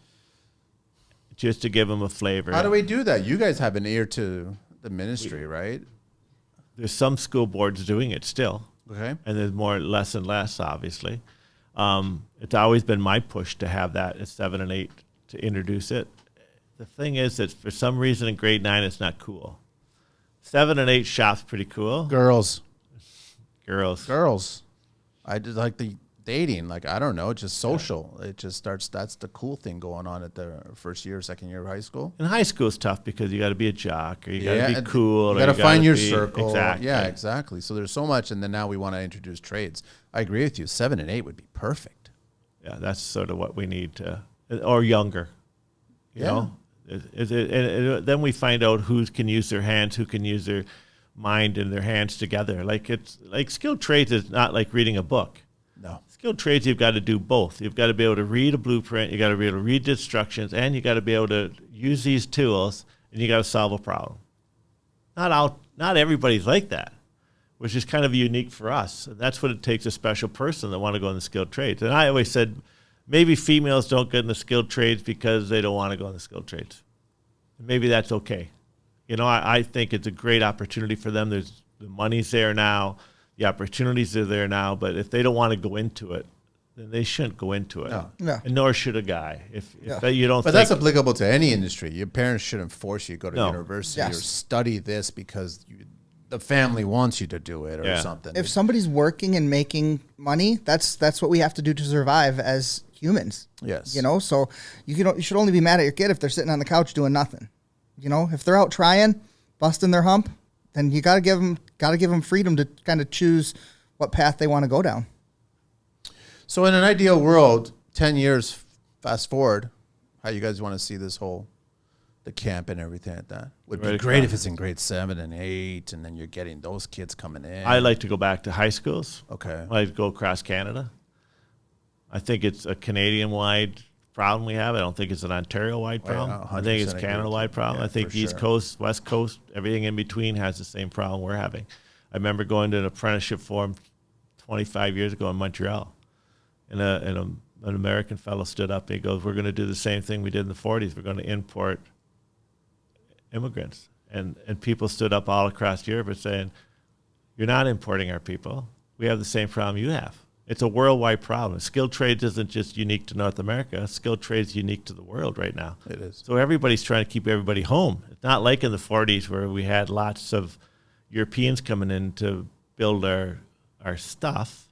just to give them a flavor. How do we do that? You guys have an ear to the ministry, right? There's some school boards doing it still. Okay. And there's less and less, obviously. It's always been my push to have that at 7 and 8 to introduce it. The thing is that for some reason in grade 9 it's not cool. 7 and 8 shop's pretty cool. Girls. Girls. I just like the dating. Like, I don't know, just social. It just starts. That's the cool thing going on at the first year, second year of high school. In high school it's tough because you got to be a jock or you got to be and cool. You or got to find your be- circle. Exactly. Yeah, exactly. So there's so much, and then now we want to introduce trades. I agree with you. 7 and 8 would be perfect. Yeah, that's sort of what we need to, or younger. You know, and then we find out who can use their hands, who can use their mind and their hands together. Like it's like skilled trades is not like reading a book. No. Skilled trades, you've got to do both. You've got to be able to read a blueprint, you got to be able to read the instructions, and you got to be able to use these tools, and you got to solve a problem. Not everybody's like that, which is kind of unique for us. And that's what it takes, a special person that want to go in the skilled trades. And I always said, maybe females don't get in the skilled trades because they don't want to go in the skilled trades. Maybe that's okay. You know, I think it's a great opportunity for them. The money's there now. The opportunities are there now. But if they don't want to go into it, then they shouldn't go into it. No. And nor should a guy. If Yeah. you don't But think... that's applicable to any industry. Your parents shouldn't force you to go to No. university Yes. or study this because the family wants you to do it or Yeah. something. If somebody's working and making money, that's what we have to do to survive as humans. Yes. You know, so you should only be mad at your kid if they're sitting on the couch doing nothing. You know, if they're out trying, busting their hump, then you got to give them freedom to kind of choose what path they want to go down. So in an ideal world, 10 years fast forward, how you guys want to see this the camp and everything like that? Would be Right great across. if it's in grade 7 and 8, and then you're getting those kids coming in. I like to go back to high schools. Okay. I like to go across Canada. I think it's a Canadian-wide problem we have. I don't think it's an Ontario-wide Well, problem. I 100% think it's agree Canada-wide with you. problem. Yeah, I think for East sure. Coast, West Coast, everything in between has the same problem we're having. I remember going to an apprenticeship forum 25 years ago in Montreal, and an American fellow stood up and he goes, "We're going to do the same thing we did in the 40s. We're going to import immigrants." And people stood up all across Europe and saying, "You're not importing our people. We have the same problem you have." It's a worldwide problem. Skilled trades isn't just unique to North America. Skilled trades is unique to the world right now. It is. So everybody's trying to keep everybody home. It's not like in the 40s where we had lots of Europeans coming in to build our stuff.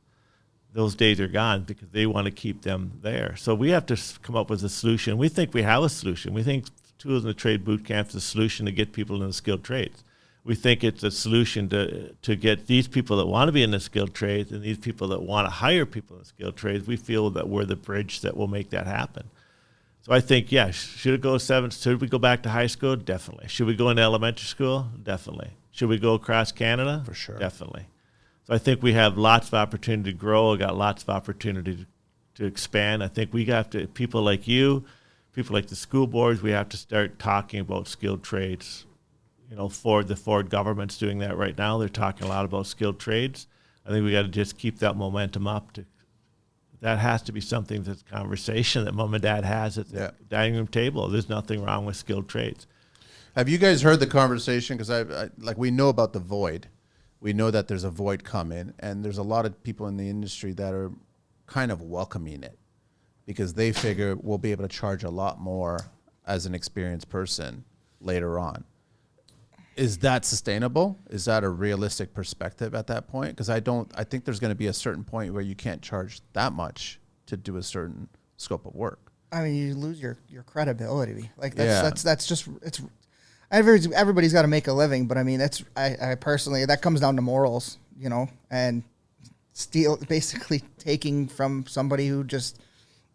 Those days are gone because they want to keep them there. So we have to come up with a solution. We think we have a solution. We think Tools in the Trade Bootcamp is a solution to get people in the skilled trades. We think it's a solution to get these people that want to be in the skilled trades and these people that want to hire people in the skilled trades. We feel that we're the bridge that will make that happen. So I think, yeah, should it go 7? Should we go back to high school? Definitely. Should we go into elementary school? Definitely. Should we go across Canada? For sure. Definitely. So I think we have lots of opportunity to grow. We got lots of opportunity to expand. I think we have to, people like you, people like the school boards, we have to start talking about skilled trades. You know, the Ford government's doing that right now. They're talking a lot about skilled trades. I think we got to just keep that momentum up. That has to be something that's conversation that mom and dad has at the dining room table. There's nothing wrong with skilled trades. Have you guys heard the conversation? Because like we know about the void. We know that there's a void coming, and there's a lot of people in the industry that are kind of welcoming it because they figure we'll be able to charge a lot more as an experienced person later on. Is that sustainable? Is that a realistic perspective at that point? Because I think there's going to be a certain point where you can't charge that much to do a certain scope of work. I mean, you lose your credibility. Like Yeah. that's just it's. Everybody's got to make a living, but I mean, I personally that comes down to morals, you know, and basically taking from somebody who just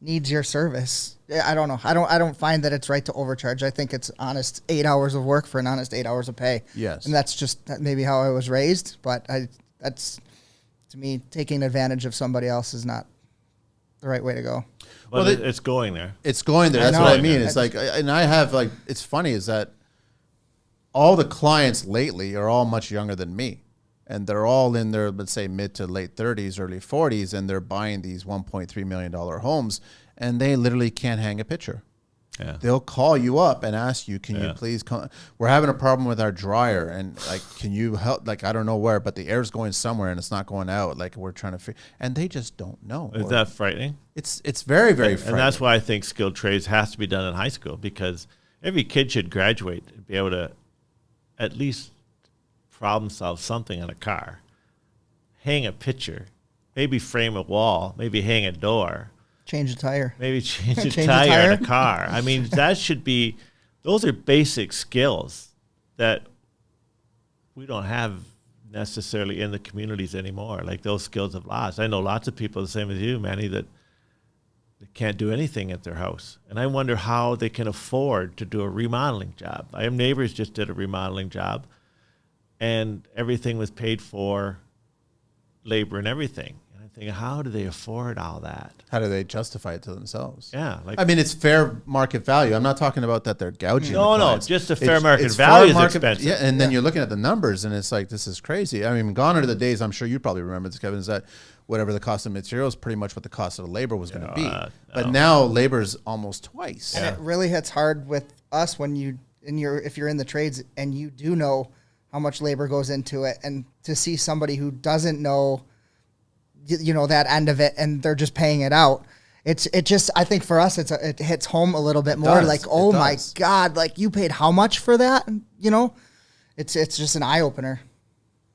needs your service. I don't know. I don't find that it's right to overcharge. I think it's honest 8 hours of work for an honest 8 hours of pay. Yes. And that's just maybe how I was raised, but that's to me, taking advantage of somebody else is not the right way to go. Well, it's going there. It's going there. That's know. what I mean. It's like, and I have like, it's funny is that all the clients lately are all much younger than me. And they're all in their, let's say, mid to late 30s, early 40s, and they're buying these $1.3 million homes, and they literally can't hang a picture. Yeah. They'll call you up and ask you, can you please come? We're having a problem with our dryer, and like, can you help? Like, I don't know where, but the air's going somewhere and it's not going out. Like, we're trying to figure, and they just don't know. Is that frightening? It's very, very frightening. And that's why I think skilled trades has to be done in high school, because every kid should graduate and be able to at least problem solve something on a car, hang a picture, maybe frame a wall, maybe hang a door. Change a tire. Maybe change a Change a tire tire. in a car. I mean, that should be, those are basic skills that we don't have necessarily in the communities anymore. Like, those skills have lost. I know lots of people the same as you, Manny, that they can't do anything at their house. And I wonder how they can afford to do a remodeling job. I have neighbors just did a remodeling job, and everything was paid for, labor and everything. Thinking, how do they afford all that? How do they justify it to themselves? Yeah, like, I mean, it's fair market value. I'm not talking about that they're gouging. No, the no, clients. just the fair It's- market it's value fair is expensive. Yeah, and then you're looking at the numbers, and it's like, this is crazy. I mean, gone are the days, I'm sure you probably remember this, Kevin, is that whatever the cost of materials, pretty much what the cost of the labor was going to be. But now labor's almost twice. And it really hits hard with us when if you're in the trades and you do know how much labor goes into it, and to see somebody who doesn't know, you know, that end of it, and they're just paying it out. It just, I think for us, it hits home a little bit more. does. Like, It oh my does. God, like, you paid how much for that? You know, it's just an eye opener.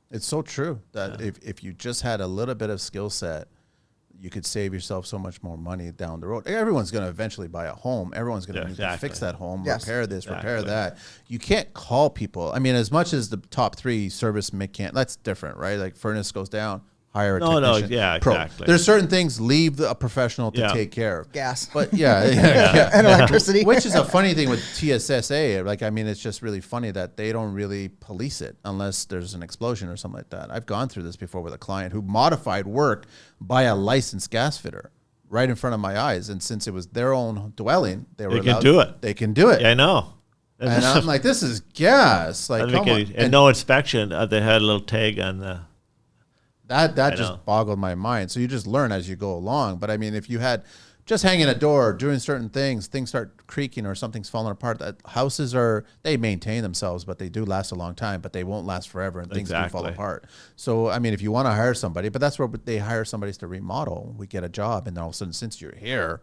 It's so true that if you just had a little bit of skill set, you could save yourself so much more money down the road. Everyone's going to eventually buy a home. Everyone's going to need to fix that home, Yes. repair this, repair that. You can't call people. I mean, as much as the top three service mechanic, that's different, right? Like, furnace goes down, hire a technician. Yeah, pro. exactly. There's certain things leave a professional to take care of. Gas. But yeah. And electricity. Which is a funny thing with TSSA. Like, I mean, it's just really funny that they don't really police it unless there's an explosion or something like that. I've gone through this before with a client who modified work by a licensed gas fitter right in front of my eyes. And since it was their own dwelling, they were can do it. They can do it. Yeah, I know. And I'm like, this is gas. Like, come on. And no inspection. They had a little tag on the. That know. just boggled my mind. So you just learn as you go along. But I mean, if you had just hanging a door, doing certain things start creaking or something's falling apart. That houses they maintain themselves, but they do last a long time, but they won't last forever, and things do fall apart. So, I mean, if you want to hire somebody, but that's where they hire somebody to remodel. We get a job, and then all of a sudden, since you're here,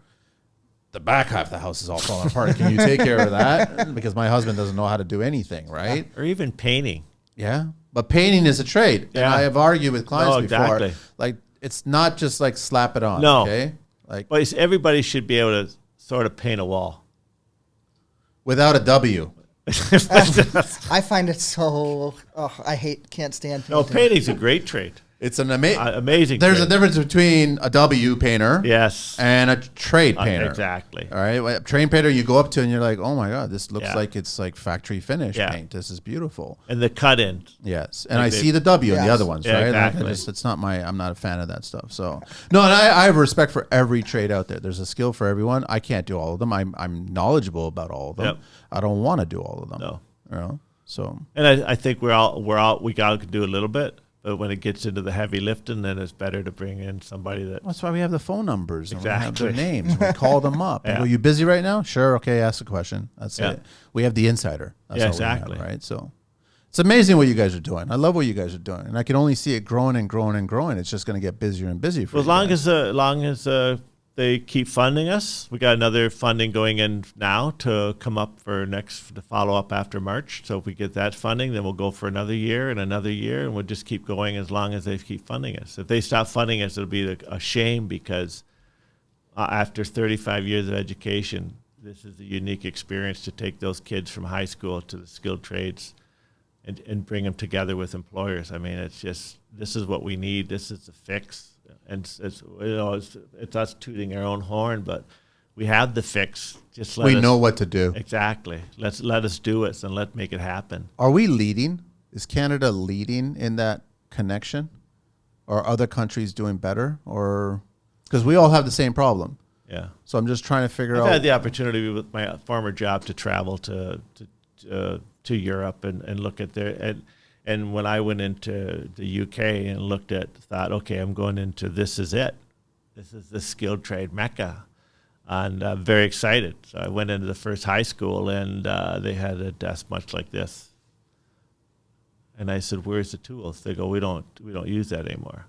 the back half of the house is all falling apart. Can you take care of that? Because my husband doesn't know how to do anything, right? Or even painting. Yeah. But painting is a trade. And I have argued with clients before. Exactly. Like, it's not just like slap it on. No. Okay. Like, But everybody should be able to sort of paint a wall. without a W. I find it so, can't stand painting. No, painting's a great trade. It's an Amazing. There's trade. a difference between a W painter Yes. and a trade painter. Exactly. All right. A trade painter, you go up to and you're like, oh my God, this looks Yeah. like it's like factory finish Yeah. paint. This is beautiful. And the cut in. Yes. And Like I see the W in the Yes. other ones, Yeah, right? exactly. Like, I'm not a fan of that stuff. So, no, and I have respect for every trade out there. There's a skill for everyone. I can't do all of them. I'm knowledgeable about all of them. Yep. I don't want to do all of them. No. You know? So, And I think we all can do a little bit. But when it gets into the heavy lifting, then it's better to bring in somebody that. that's why we have the phone numbers and we have Exactly. their names. We call them up. Yeah. Are you busy right now? Sure. Okay. Ask a question. That's Yeah. it. We have the insider. That's Yeah, all we have, exactly. right? So it's amazing what you guys are doing. I love what you guys are doing. And I can only see it growing and growing and growing. It's just going to get busier and busier for Well, you as guys. long as they keep funding us, we got another funding going in now to come up to follow up after March. So if we get that funding, then we'll go for another year, and we'll just keep going as long as they keep funding us. If they stop funding us, it'll be a shame, because after 35 years of education, this is a unique experience to take those kids from high school to the skilled trades and bring them together with employers. I mean, it's just this is what we need. This is the fix. And it's us tooting our own horn, but we have the fix. Just We know what to do. Exactly. Let us do it and let's make it happen. Are we leading? Is Canada leading in that connection? Or are other countries doing better? Or because we all have the same problem. Yeah. So I'm just trying to figure I've out. had the opportunity with my former job to travel to Europe and look at their and when I went into the UK and thought, okay, I'm going into this is it. This is the skilled trade mecca. And I'm very excited. So I went into the first high school and they had a desk much like this. And I said, where's the tools? They go, we don't use that anymore.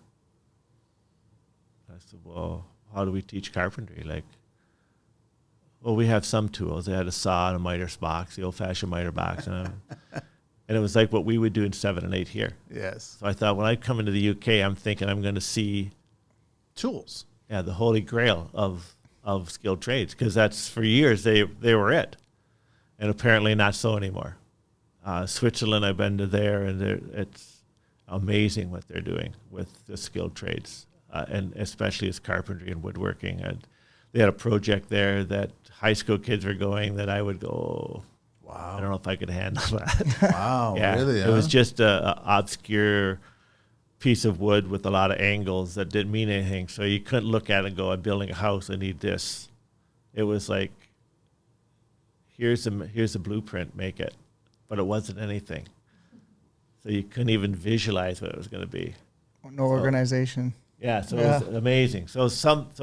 I said, well, how do we teach carpentry? Like, well, we have some tools. They had a saw and a miter's box, the old-fashioned miter box. And it was like what we would do in 7 and 8 here. Yes. So I thought when I come into the UK, I'm thinking I'm going to see Tools. yeah, the holy grail of skilled trades, because that's for years they were it. And apparently not so anymore. Switzerland, I've been to there, and it's amazing what they're doing with the skilled trades, and especially as carpentry and woodworking. And they had a project there that high school kids were going that I would go, wow, I don't know if I could handle that. Wow, Yeah, really? it was just a obscure piece of wood with a lot of angles that didn't mean anything. So you couldn't look at it and go, I'm building a house, I need this. It was like, here's a blueprint, make it. But it wasn't anything. So you couldn't even visualize what it was going to be. No organization. Yeah, so it was amazing. So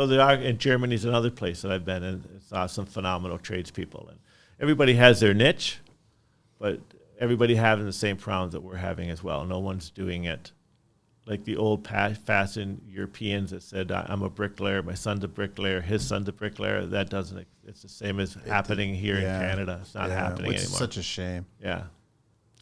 there are, in Germany's another place that I've been in. Saw some phenomenal tradespeople. And everybody has their niche, but everybody having the same problems that we're having as well. No one's doing it like the old fashioned Europeans that said, I'm a bricklayer, my son's a bricklayer, his son's a bricklayer. That doesn't, it's the same as happening here in Canada. It's not happening which anymore. is such a shame. Yeah.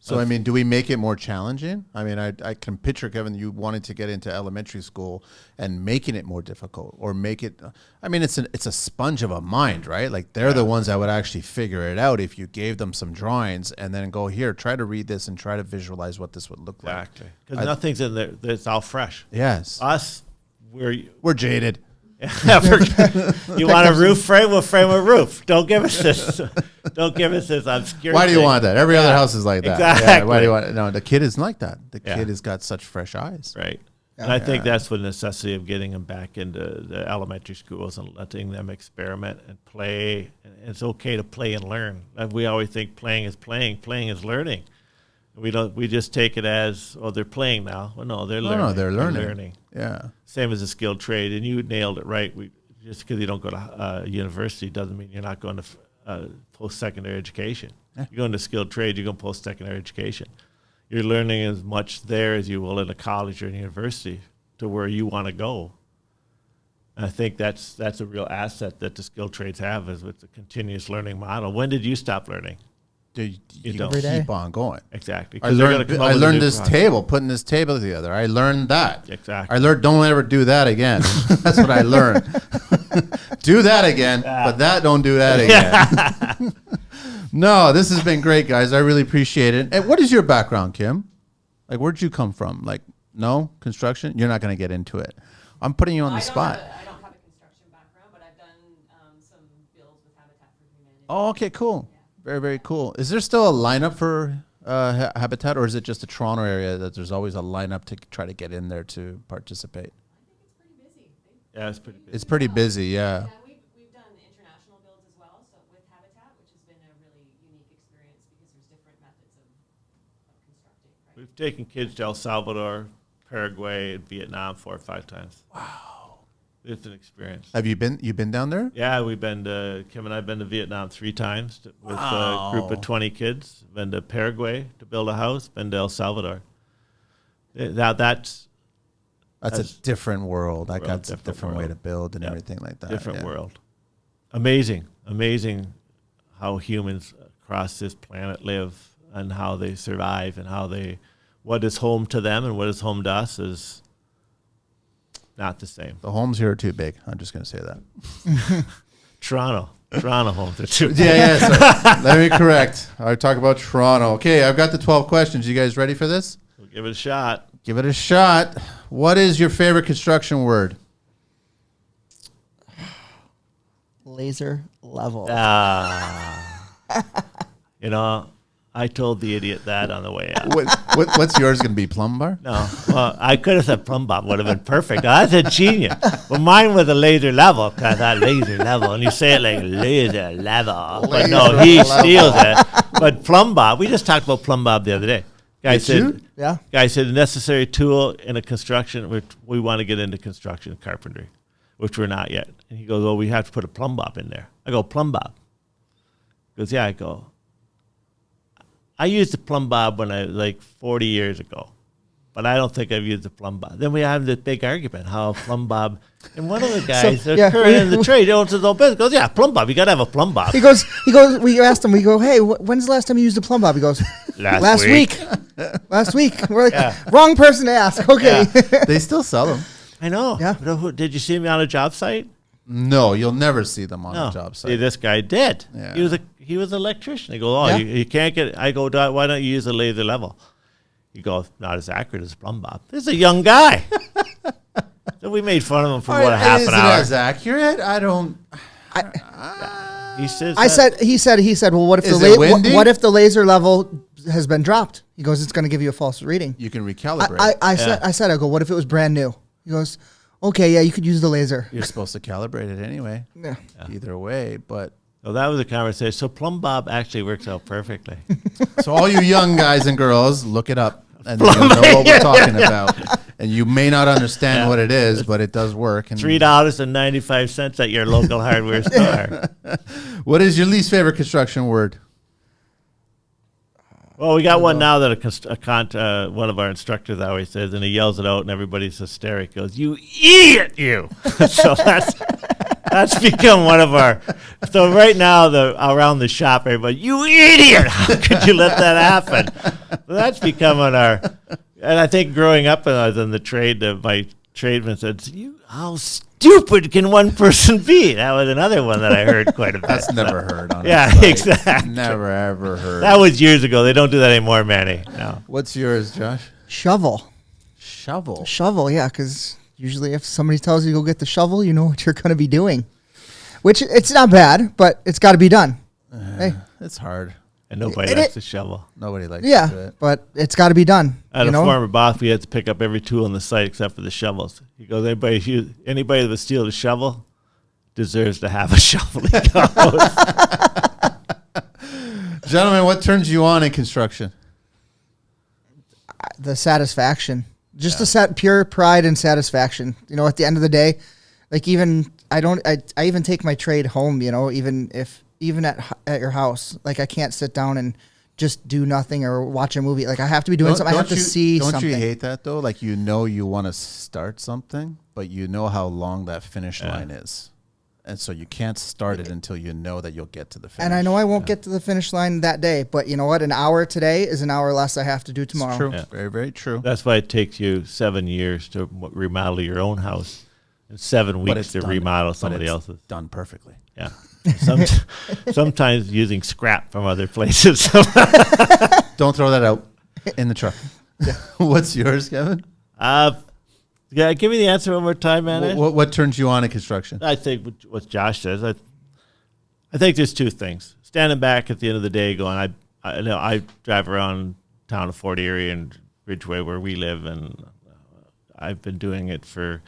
So, I mean, do we make it more challenging? I mean, I can picture, Kevin, you wanted to get into elementary school and making it more difficult or make it, I mean, it's a sponge of a mind, right? Like they're the ones that would actually figure it out if you gave them some drawings and then go, here, try to read this and try to visualize what this would look like. Exactly. Because nothing's in there. It's all fresh. Yes. Us, We're jaded. You want a roof frame? We'll frame a roof. Don't give us this. Don't give us this obscure Why do you thing. want that? Every other house is like that. Exactly. Yeah, why do you want it? No, the kid isn't like that. The kid has got such fresh eyes. Right. And I think that's the necessity of getting them back into the elementary schools and letting them experiment and play. And it's okay to play and learn. We always think playing is playing. Playing is learning. We just take it as, oh, they're playing now. Well, no, they're learning. No, they're learning. They're learning. Yeah. Same as a skilled trade, and you nailed it right. Just because you don't go to university doesn't mean you're not going to post-secondary education. You're going to skilled trade, you're going to post-secondary education. You're learning as much there as you will in a college or a university to where you want to go. And I think that's a real asset that the skilled trades have, is with the continuous learning model. When did you stop learning? You don't. Every day. keep on going. Exactly. I 'Cause they're gonna come up with a learned new this product. table, putting this table together. I learned that. Exactly. I learned don't ever do that again. That's what I learned. Do that again, but don't do that again. No, this has been great, guys. I really appreciate it. And what is your background, Kim? Like, where'd you come from? Like, no construction? You're not going to get into it. I'm putting you on the spot. I don't have a construction background, but I've done some builds with Habitat for Humanity. Oh, okay, cool. Very, very cool. Is there still a lineup for Habitat, or is it just the Toronto area that there's always a lineup to try to get in there to participate? I think it's pretty busy. Yeah, it's pretty busy. It's pretty busy, yeah. Yeah, we've done international builds as well, so with Habitat, which has been a really unique experience because there's different methods of constructing, right? We've taken kids to El Salvador, Paraguay, and Vietnam 4 or 5 times. Wow. It's an experience. Have you been down there? Yeah, Kim and I have been to Vietnam 3 times with a group of 20 kids. Been to Paraguay to build a house. Been to El Salvador. Now that's That's a different world. Like that's a different way world. to build and Yep. everything like that. different yeah. world. Amazing how humans across this planet live and how they survive and what is home to them and what is home to us is not the same. The homes here are too big. I'm just going to say that. Toronto homes are too big. Yeah. So let me correct. I talk about Toronto. Okay, I've got the 12 questions. You guys ready for this? We'll give it a shot. Give it a shot. What is your favorite construction word? Laser level. You know, I told the idiot that on the way out. What's yours going to be? Plumbar? No, well, I could have said plumb bob, would have been perfect. That's a genius. But mine was a laser level, because I thought laser level, and you say it like laser level. But no, he steals it. But plumb bob, we just talked about plumb bob the other day. Guy said, Yeah. Guy said, necessary tool in a construction, we want to get into construction carpentry, which we're not yet. And he goes, well, we have to put a plumb bob in there. I go, plumb bob? He goes, yeah. I go, I used the plumb bob when I like 40 years ago, but I don't think I've used the plumb bob. Then we have this big argument how plumb bob, and one of the guys current in the trade owns his own business goes, yeah, plumb bob, you got to have a plumb bob. He goes, we asked him, we go, hey, when's the last time you used a plumb bob? He goes, last week. Last week. We're like, wrong person to ask. Okay. Yeah. They still sell them. I know. Yeah. Did you see me on a job site? No, you'll never see them on a job site. See, this guy did. Yeah. He was an electrician. He goes, you can't get. I go, why don't you use a laser level? He goes, not as accurate as a plumb bob. This is a young guy. So we made fun of him for half an hour. Is it as accurate? I don't. He says. He said, well, what if what if the laser level has been dropped? He goes, it's going to give you a false reading. You can recalibrate. I said, I go, what if it was brand new? He goes, okay, yeah, you could use the laser. You're supposed to calibrate it anyway. Yeah. Either way, but. So that was a conversation. So plumb bob actually works out perfectly. So all you young guys and girls, look it up, and you'll know what we're talking about. And you may not understand what it is, but it does work. And $3.95 at your local hardware store. What is your least favorite construction word? Well, we got one now that one of our instructors always says, and he yells it out, and everybody's hysteric. He goes, "You idiot, you!" So that's become one of our. So right now, around the shop, everybody, "You idiot! How could you let that happen?" So that's becoming our. And I think growing up when I was in the trade, my tradesman said, how stupid can one person be? That was another one that I heard quite a bit. That's never heard on exactly. Never, ever heard. That was years ago. They don't do that anymore, Manny. No. What's yours, Josh? Shovel, yeah, because usually if somebody tells you to go get the shovel, you know what you're going to be doing. Which, it's not bad, but it's got to be done. Hey. It's hard. And nobody likes to shovel. Nobody likes to do it. But it's got to be done. I had a former boss, we had to pick up every tool on the site except for the shovels. He goes, anybody that would steal the shovel deserves to have a shovel. He goes. Gentlemen, what turns you on in construction? The satisfaction. Just the pure pride and satisfaction. You know, at the end of the day, like I even take my trade home, you know, even at your house, like I can't sit down and just do nothing or watch a movie. Like I have to be doing something. I have to see something. Don't you hate that though? Like you want to start something, but you know how long that finish line is. And so you can't start it until you know that you'll get to the finish. And I know I won't get to the finish line that day, but you know what? An hour today is an hour less I have to do tomorrow. It's true. Yeah. Very, very true. That's why it takes you 7 years to remodel your own house and 7 weeks to remodel somebody else's. Done perfectly. Yeah. Sometimes using scrap from other places. Don't throw that out in the truck. What's yours, Kevin? Yeah, give me the answer one more time, man. What turns you on in construction? I think what Josh says. I think there's two things. Standing back at the end of the day going, I drive around town of Fort Erie and Ridgeway where we live, and I've been doing it for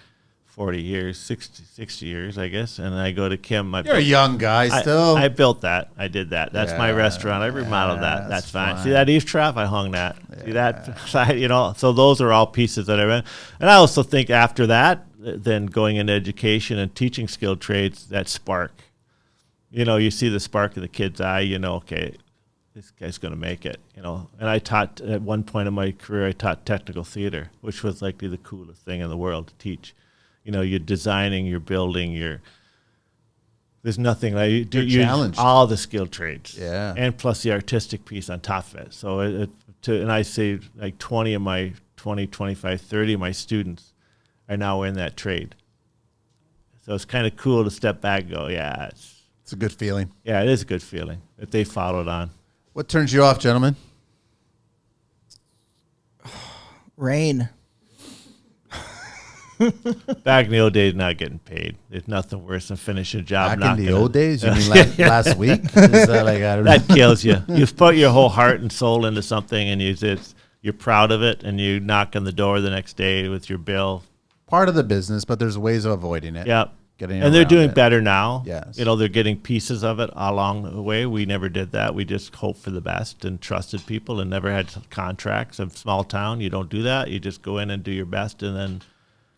40 years, 60 years, I guess. And I go to Kim. You're a young guy still. I built that. I did that. That's my restaurant. I remodeled that. That's fine. See that eavestrough? I hung that. Yeah. See that side? You know, so those are all pieces that I rent. And I also think after that, then going into education and teaching skilled trades, that spark. You know, you see the spark in the kid's eye, you know, okay, this guy's going to make it, you know. And I taught, at one point in my career, I taught technical theater, which was likely the coolest thing in the world to teach. You know, you're designing, you're building, there's nothing like you do. You challenged. All the skilled trades, yeah, and plus the artistic piece on top of it. So and I say like 20 of my 25, 30 of my students are now in that trade. So it's kind of cool to step back and go, yeah, it's a good feeling. Yeah, it is a good feeling that they followed on. What turns you off, gentlemen? Rain. Back in the old days, not getting paid. There's nothing worse than finishing a job. Back in the old days, you mean last week? Is that like, I don't know. That kills you. You've put your whole heart and soul into something, and you're proud of it, and you knock on the door the next day with your bill. Part of the business, but there's ways of avoiding it. Yeah. And they're doing better now. Yes. They're getting pieces of it along the way. We never did that. We just hoped for the best and trusted people and never had contracts. In a small town, you don't do that. You just go in and do your best, and then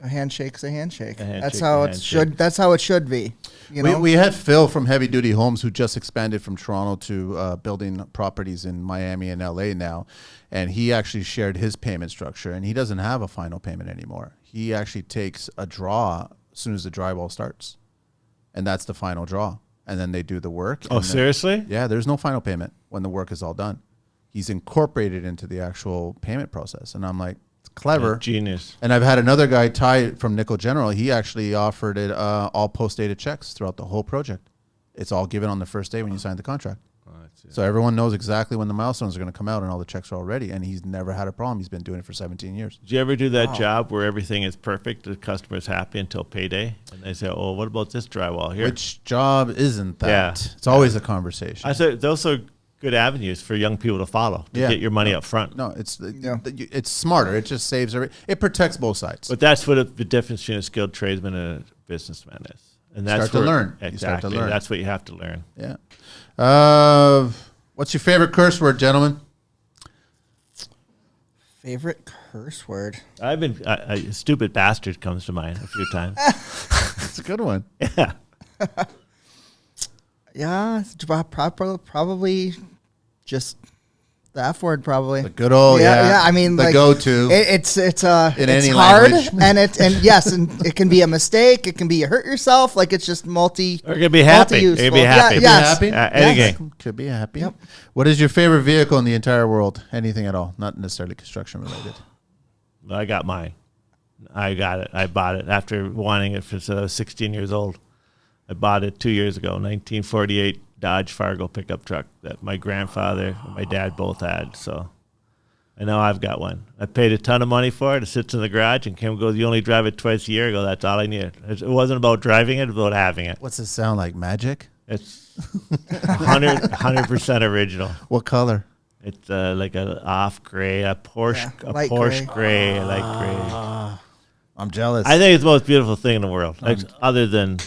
A handshake's a handshake. handshake, That's how it should. That's how it should be. We had Phil from Heavy Duty Homes who just expanded from Toronto to building properties in Miami and LA now, and he actually shared his payment structure, and he doesn't have a final payment anymore. He actually takes a draw as soon as the drywall starts, and that's the final draw, and then they do the work. Oh, seriously? Yeah, there's no final payment when the work is all done. He's incorporated into the actual payment process, and I'm like, it's clever. Genius. And I've had another guy, Ty from Nickel General. He actually offered it all post-dated checks throughout the whole project. It's all given on the first day when you sign the contract. So everyone knows exactly when the milestones are going to come out and all the checks are all ready. And he's never had a problem. He's been doing it for 17 years. Did you ever do that job where everything is perfect, the customer's happy until payday, and they say, "Oh, what about this drywall here?" Which job isn't that? Yeah. It's always a conversation. I said those are good avenues for young people to follow to get your money up front. No, it's smarter. It just saves it protects both sides. But that's what the difference between a skilled tradesman and a businessman is. And that's start to learn. Exactly. You start to learn. That's what you have to learn. Yeah. What's your favorite curse word, gentlemen? Favorite curse word? I've been stupid bastard comes to mind a few times. That's a good one. Yeah. Yeah, probably just the F word. Probably The good old yeah. I mean, the like, go-to. It's In it's any hard, language. and yes, and it can be a mistake. It can be you hurt yourself. Like it's just multi. Or it could be happy. It could be happy. Yeah, yes. Happy? Anything. Could be happy. Yep. What is your favorite vehicle in the entire world? Anything at all, not necessarily construction related. I got mine. I got it. I bought it after wanting it since I was 16 years old. I bought it 2 years ago, 1948 Dodge Fargo pickup truck that my grandfather and my dad both had. So I know I've got one. I paid a ton of money for it. It sits in the garage, and Kim goes, "You only drive it twice a year." I go, "That's all I needed." It wasn't about driving it, it was about having it. What's it sound like? Magic? It's 100% original. What color? It's like a off gray, a Porsche, Yeah, a light Porsche gray. gray, light gray. I'm jealous. I think it's the most beautiful thing in the world, other than,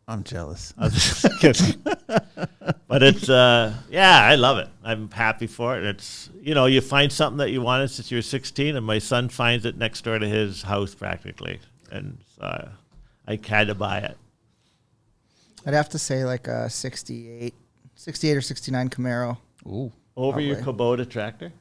I'm jealous. I was just kidding. But it's, I love it. I'm happy for it. It's, you find something that you wanted since you were 16, and my son finds it next door to his house practically. And I had to buy it. I'd have to say like a 68 or 69 Camaro. Ooh. Over your Probably. Kubota tractor?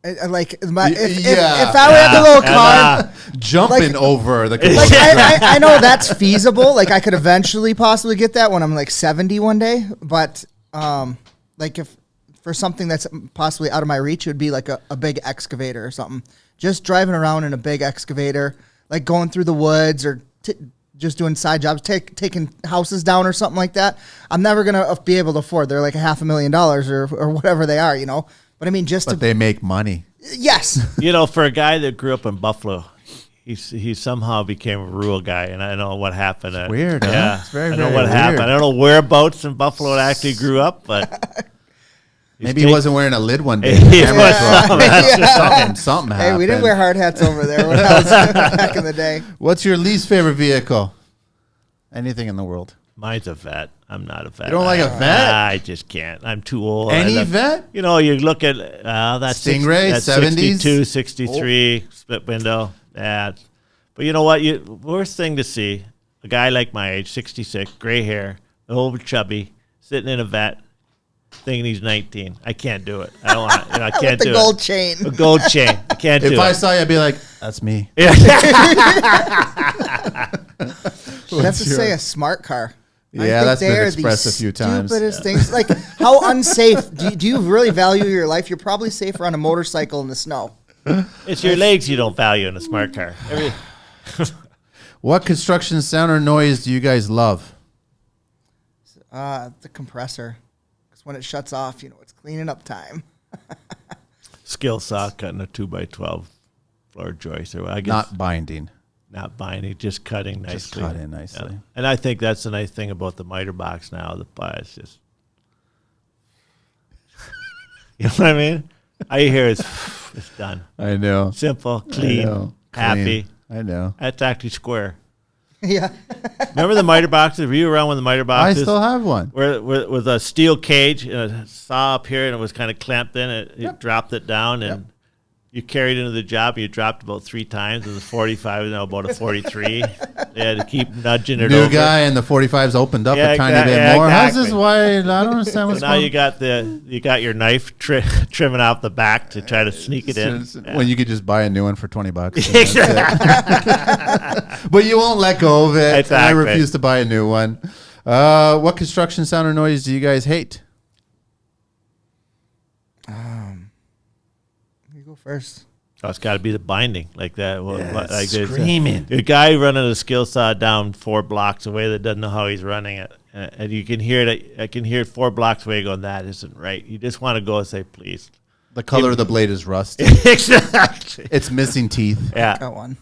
If I Yeah. had the little car, Jumping over the like I know that's feasible. Like I could eventually possibly get that when I'm like 70 one day. But like if for something that's possibly out of my reach, it would be like a big excavator or something. Just driving around in a big excavator, like going through the woods or just doing side jobs, taking houses down or something like that. I'm never gonna be able to afford. They're like $500,000 or whatever they are, But I mean, but they make money. Yes. For a guy that grew up in Buffalo, he somehow became a rural guy, and I don't know what happened. Weird, huh? Yeah, It's very, I don't know very what happened. weird. I don't know whereabouts in Buffalo it actually grew up, but Maybe he wasn't wearing a lid one day. Yeah. Camera truck. Yeah. Something happened. Hey, we didn't wear hard hats over there when I was back in the day. What's your least favorite vehicle? Anything in the world. Mine's a vet. I'm not a vet. You don't like a vet? I just can't. I'm too old. Any vet? You look at that's Stingray, that's 70s? 62, 63, split window. Yeah. But you know what? Worst thing to see, a guy like my age, 66, gray hair, old chubby, sitting in a vet, thinking he's 19. I can't do it. I don't want it. I can't With do the gold it. chain. A gold chain. I can't do If it. I saw you, I'd be like, that's me. I'd have to say a smart car. I Yeah, think that's they been are expressed the a few times. Stupidest things. Like how unsafe. Do you really value your life? You're probably safer on a motorcycle in the snow. It's your legs you don't value in a smart car. What construction sound or noise do you guys love? The compressor. Because when it shuts off, it's cleaning up time. Skill saw cutting a 2x12 floor joist. Or I guess Not binding. Not binding, just cutting nicely. Just cut in nicely. Yeah. And I think that's the nice thing about the miter box now. The bias just, you know what I mean? I hear it's done. I know. Simple, clean, happy. I know. That's actually square. Yeah. Remember the miter boxes? Were you around when the miter I boxes? still have one. Where with a steel cage and a saw up here, and it was kind of clamped in. It dropped it down, and you carried it into the job. And you dropped about 3 times. It was 45, now about a 43. They had to keep nudging it New over. guy, and the 45's opened up a tiny bit yeah, more. How's this? exactly. Why? I don't understand what's So now going you got your knife trimming off the back to try to sneak it in. When you could just buy a new one for $20. But you won't let go of it. Exactly. And I refuse to buy a new one. What construction sound or noise do you guys hate? You go first. Oh, it's got to be the binding like that. Well, Yeah, like screaming. A guy running a skill saw down 4 blocks away that doesn't know how he's running it, and you can hear it. I can hear it 4 blocks away going, that isn't right. You just want to go and say, please. The color of the blade is rust. Exactly. It's missing teeth. Yeah. Got one.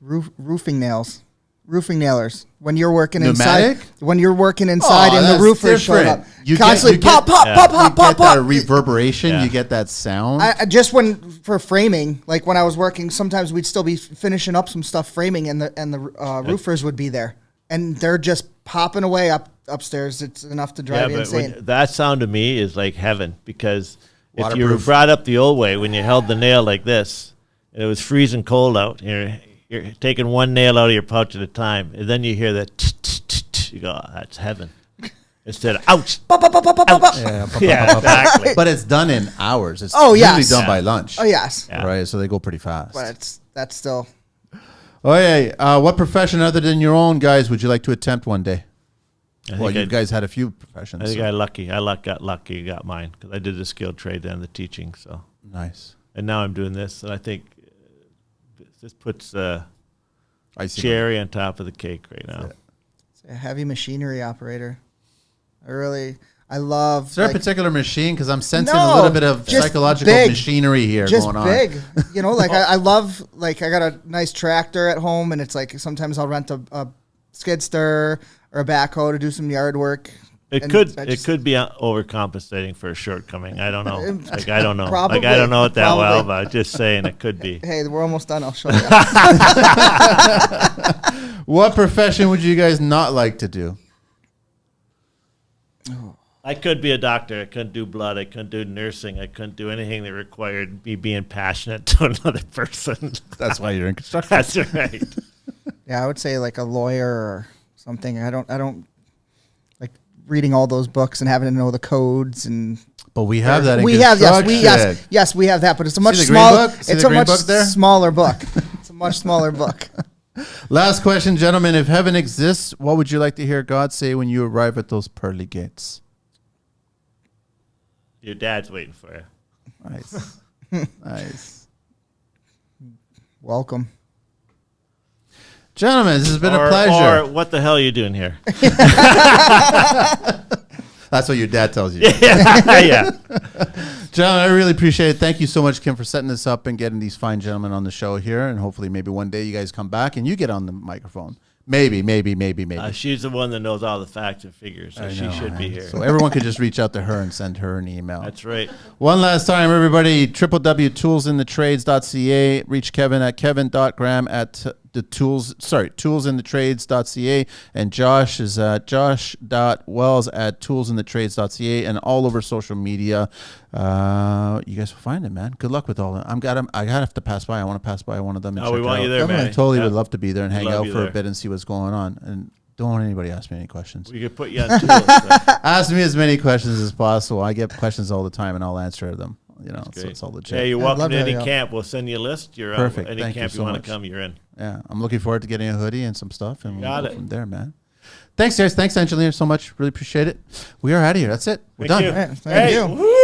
Roofing nails. Roofing nailers. When you're working Pneumatic? inside. When you're working inside and the that's roofer's showing up. different. You Constantly get- pop, pop, Yeah. pop, You pop, pop, get that pop. reverberation. Yeah. You get that sound. I just when for framing, like when I was working, sometimes we'd still be finishing up some stuff framing, and the roofers would be there, and they're just popping away upstairs. It's enough to drive you insane. That sound to me is like heaven, because if you were Waterproof. brought up the old way when you held the nail like this, and it was freezing cold out, you're taking one nail out of your pouch at a time, and then you hear that, you go, oh, that's heaven. Instead of, ouch. Pop, pop, pop, pop, pop, pop. Yeah, exactly. But it's done in hours. It's Oh, usually yes. done by lunch. Oh yes, Yeah. Right, so they go pretty fast. but that's still. Oh, yeah. What profession other than your own, guys, would you like to attempt one day? Well, you guys had a few professions. I think so- I got lucky, got mine, because I did the skilled trade and the teaching. So, Nice. and now I'm doing this, and I think this puts I see. cherry on top of the cake right now. A heavy machinery operator. I love. Is there like, a particular machine? Because I'm sensing No, a little bit of just psychological big. machinery here just going on. big, you know. Like I love. Like I got a nice tractor at home, and it's like sometimes I'll rent a skid steer or a backhoe to do some yard work. It And could I it just- could be overcompensating for a shortcoming. I don't know. Like I don't know. Probably, like I don't know it that well, probably. but I'm just saying it could be. Hey, we're almost done. I'll show you. What profession would you guys not like to do? I could be a doctor. I couldn't do blood. I couldn't do nursing. I couldn't do anything that required me being passionate to another person. That's why you're in construction. That's right. Yeah, I would say like a lawyer or something. I don't like reading all those books and having to know the codes and. But we have that in We have construction. yes we have that, but it's a much the green smaller. book? See It's the a green much book there? smaller book. It's a much smaller book. Last question, gentlemen. If heaven exists, what would you like to hear God say when you arrive at those pearly gates? Your dad's waiting for you. Nice. Nice. Welcome. Gentlemen, this has been a Or pleasure. what the hell are you doing here? That's what your dad tells you. Yeah. Gentlemen, I really appreciate it. Thank you so much, Kim, for setting this up and getting these fine gentlemen on the show here. And hopefully maybe one day you guys come back and you get on the microphone. Maybe. She's the one that knows all the facts and figures, so she should be here. So everyone could just reach out to her and send her an email. That's right. One last time, everybody, www.toolsinthetrades.ca. Reach Kevin at kevin.graham at toolsinthetrades.ca. And Josh is at josh.wells at toolsinthetrades.ca and all over social media. You guys will find it, man. Good luck with all that. I gotta have to pass by. I want to pass by one of them and Oh, we check want out. you there, man. Totally Yeah. would love to be there and hang Love out you for a there. bit and see what's going on. And don't want anybody ask me any questions. We could put you on tools. So. Ask me as many questions as possible. I get questions all the time, and I'll answer them. You know, so Great. it's all legit. Yeah, you're I'd welcome love to to any have you. camp. We'll send you a list. You're Perfect. Any Thank you camp so you want much. to come, you're in. Yeah, I'm looking forward to getting a hoodie and some stuff, and Got we'll go it. from there, man. Thanks, guys. Thanks, Angelina, so much. Really appreciate it. We are out of here. That's it. We're Thank done. you. Thank you. Woo!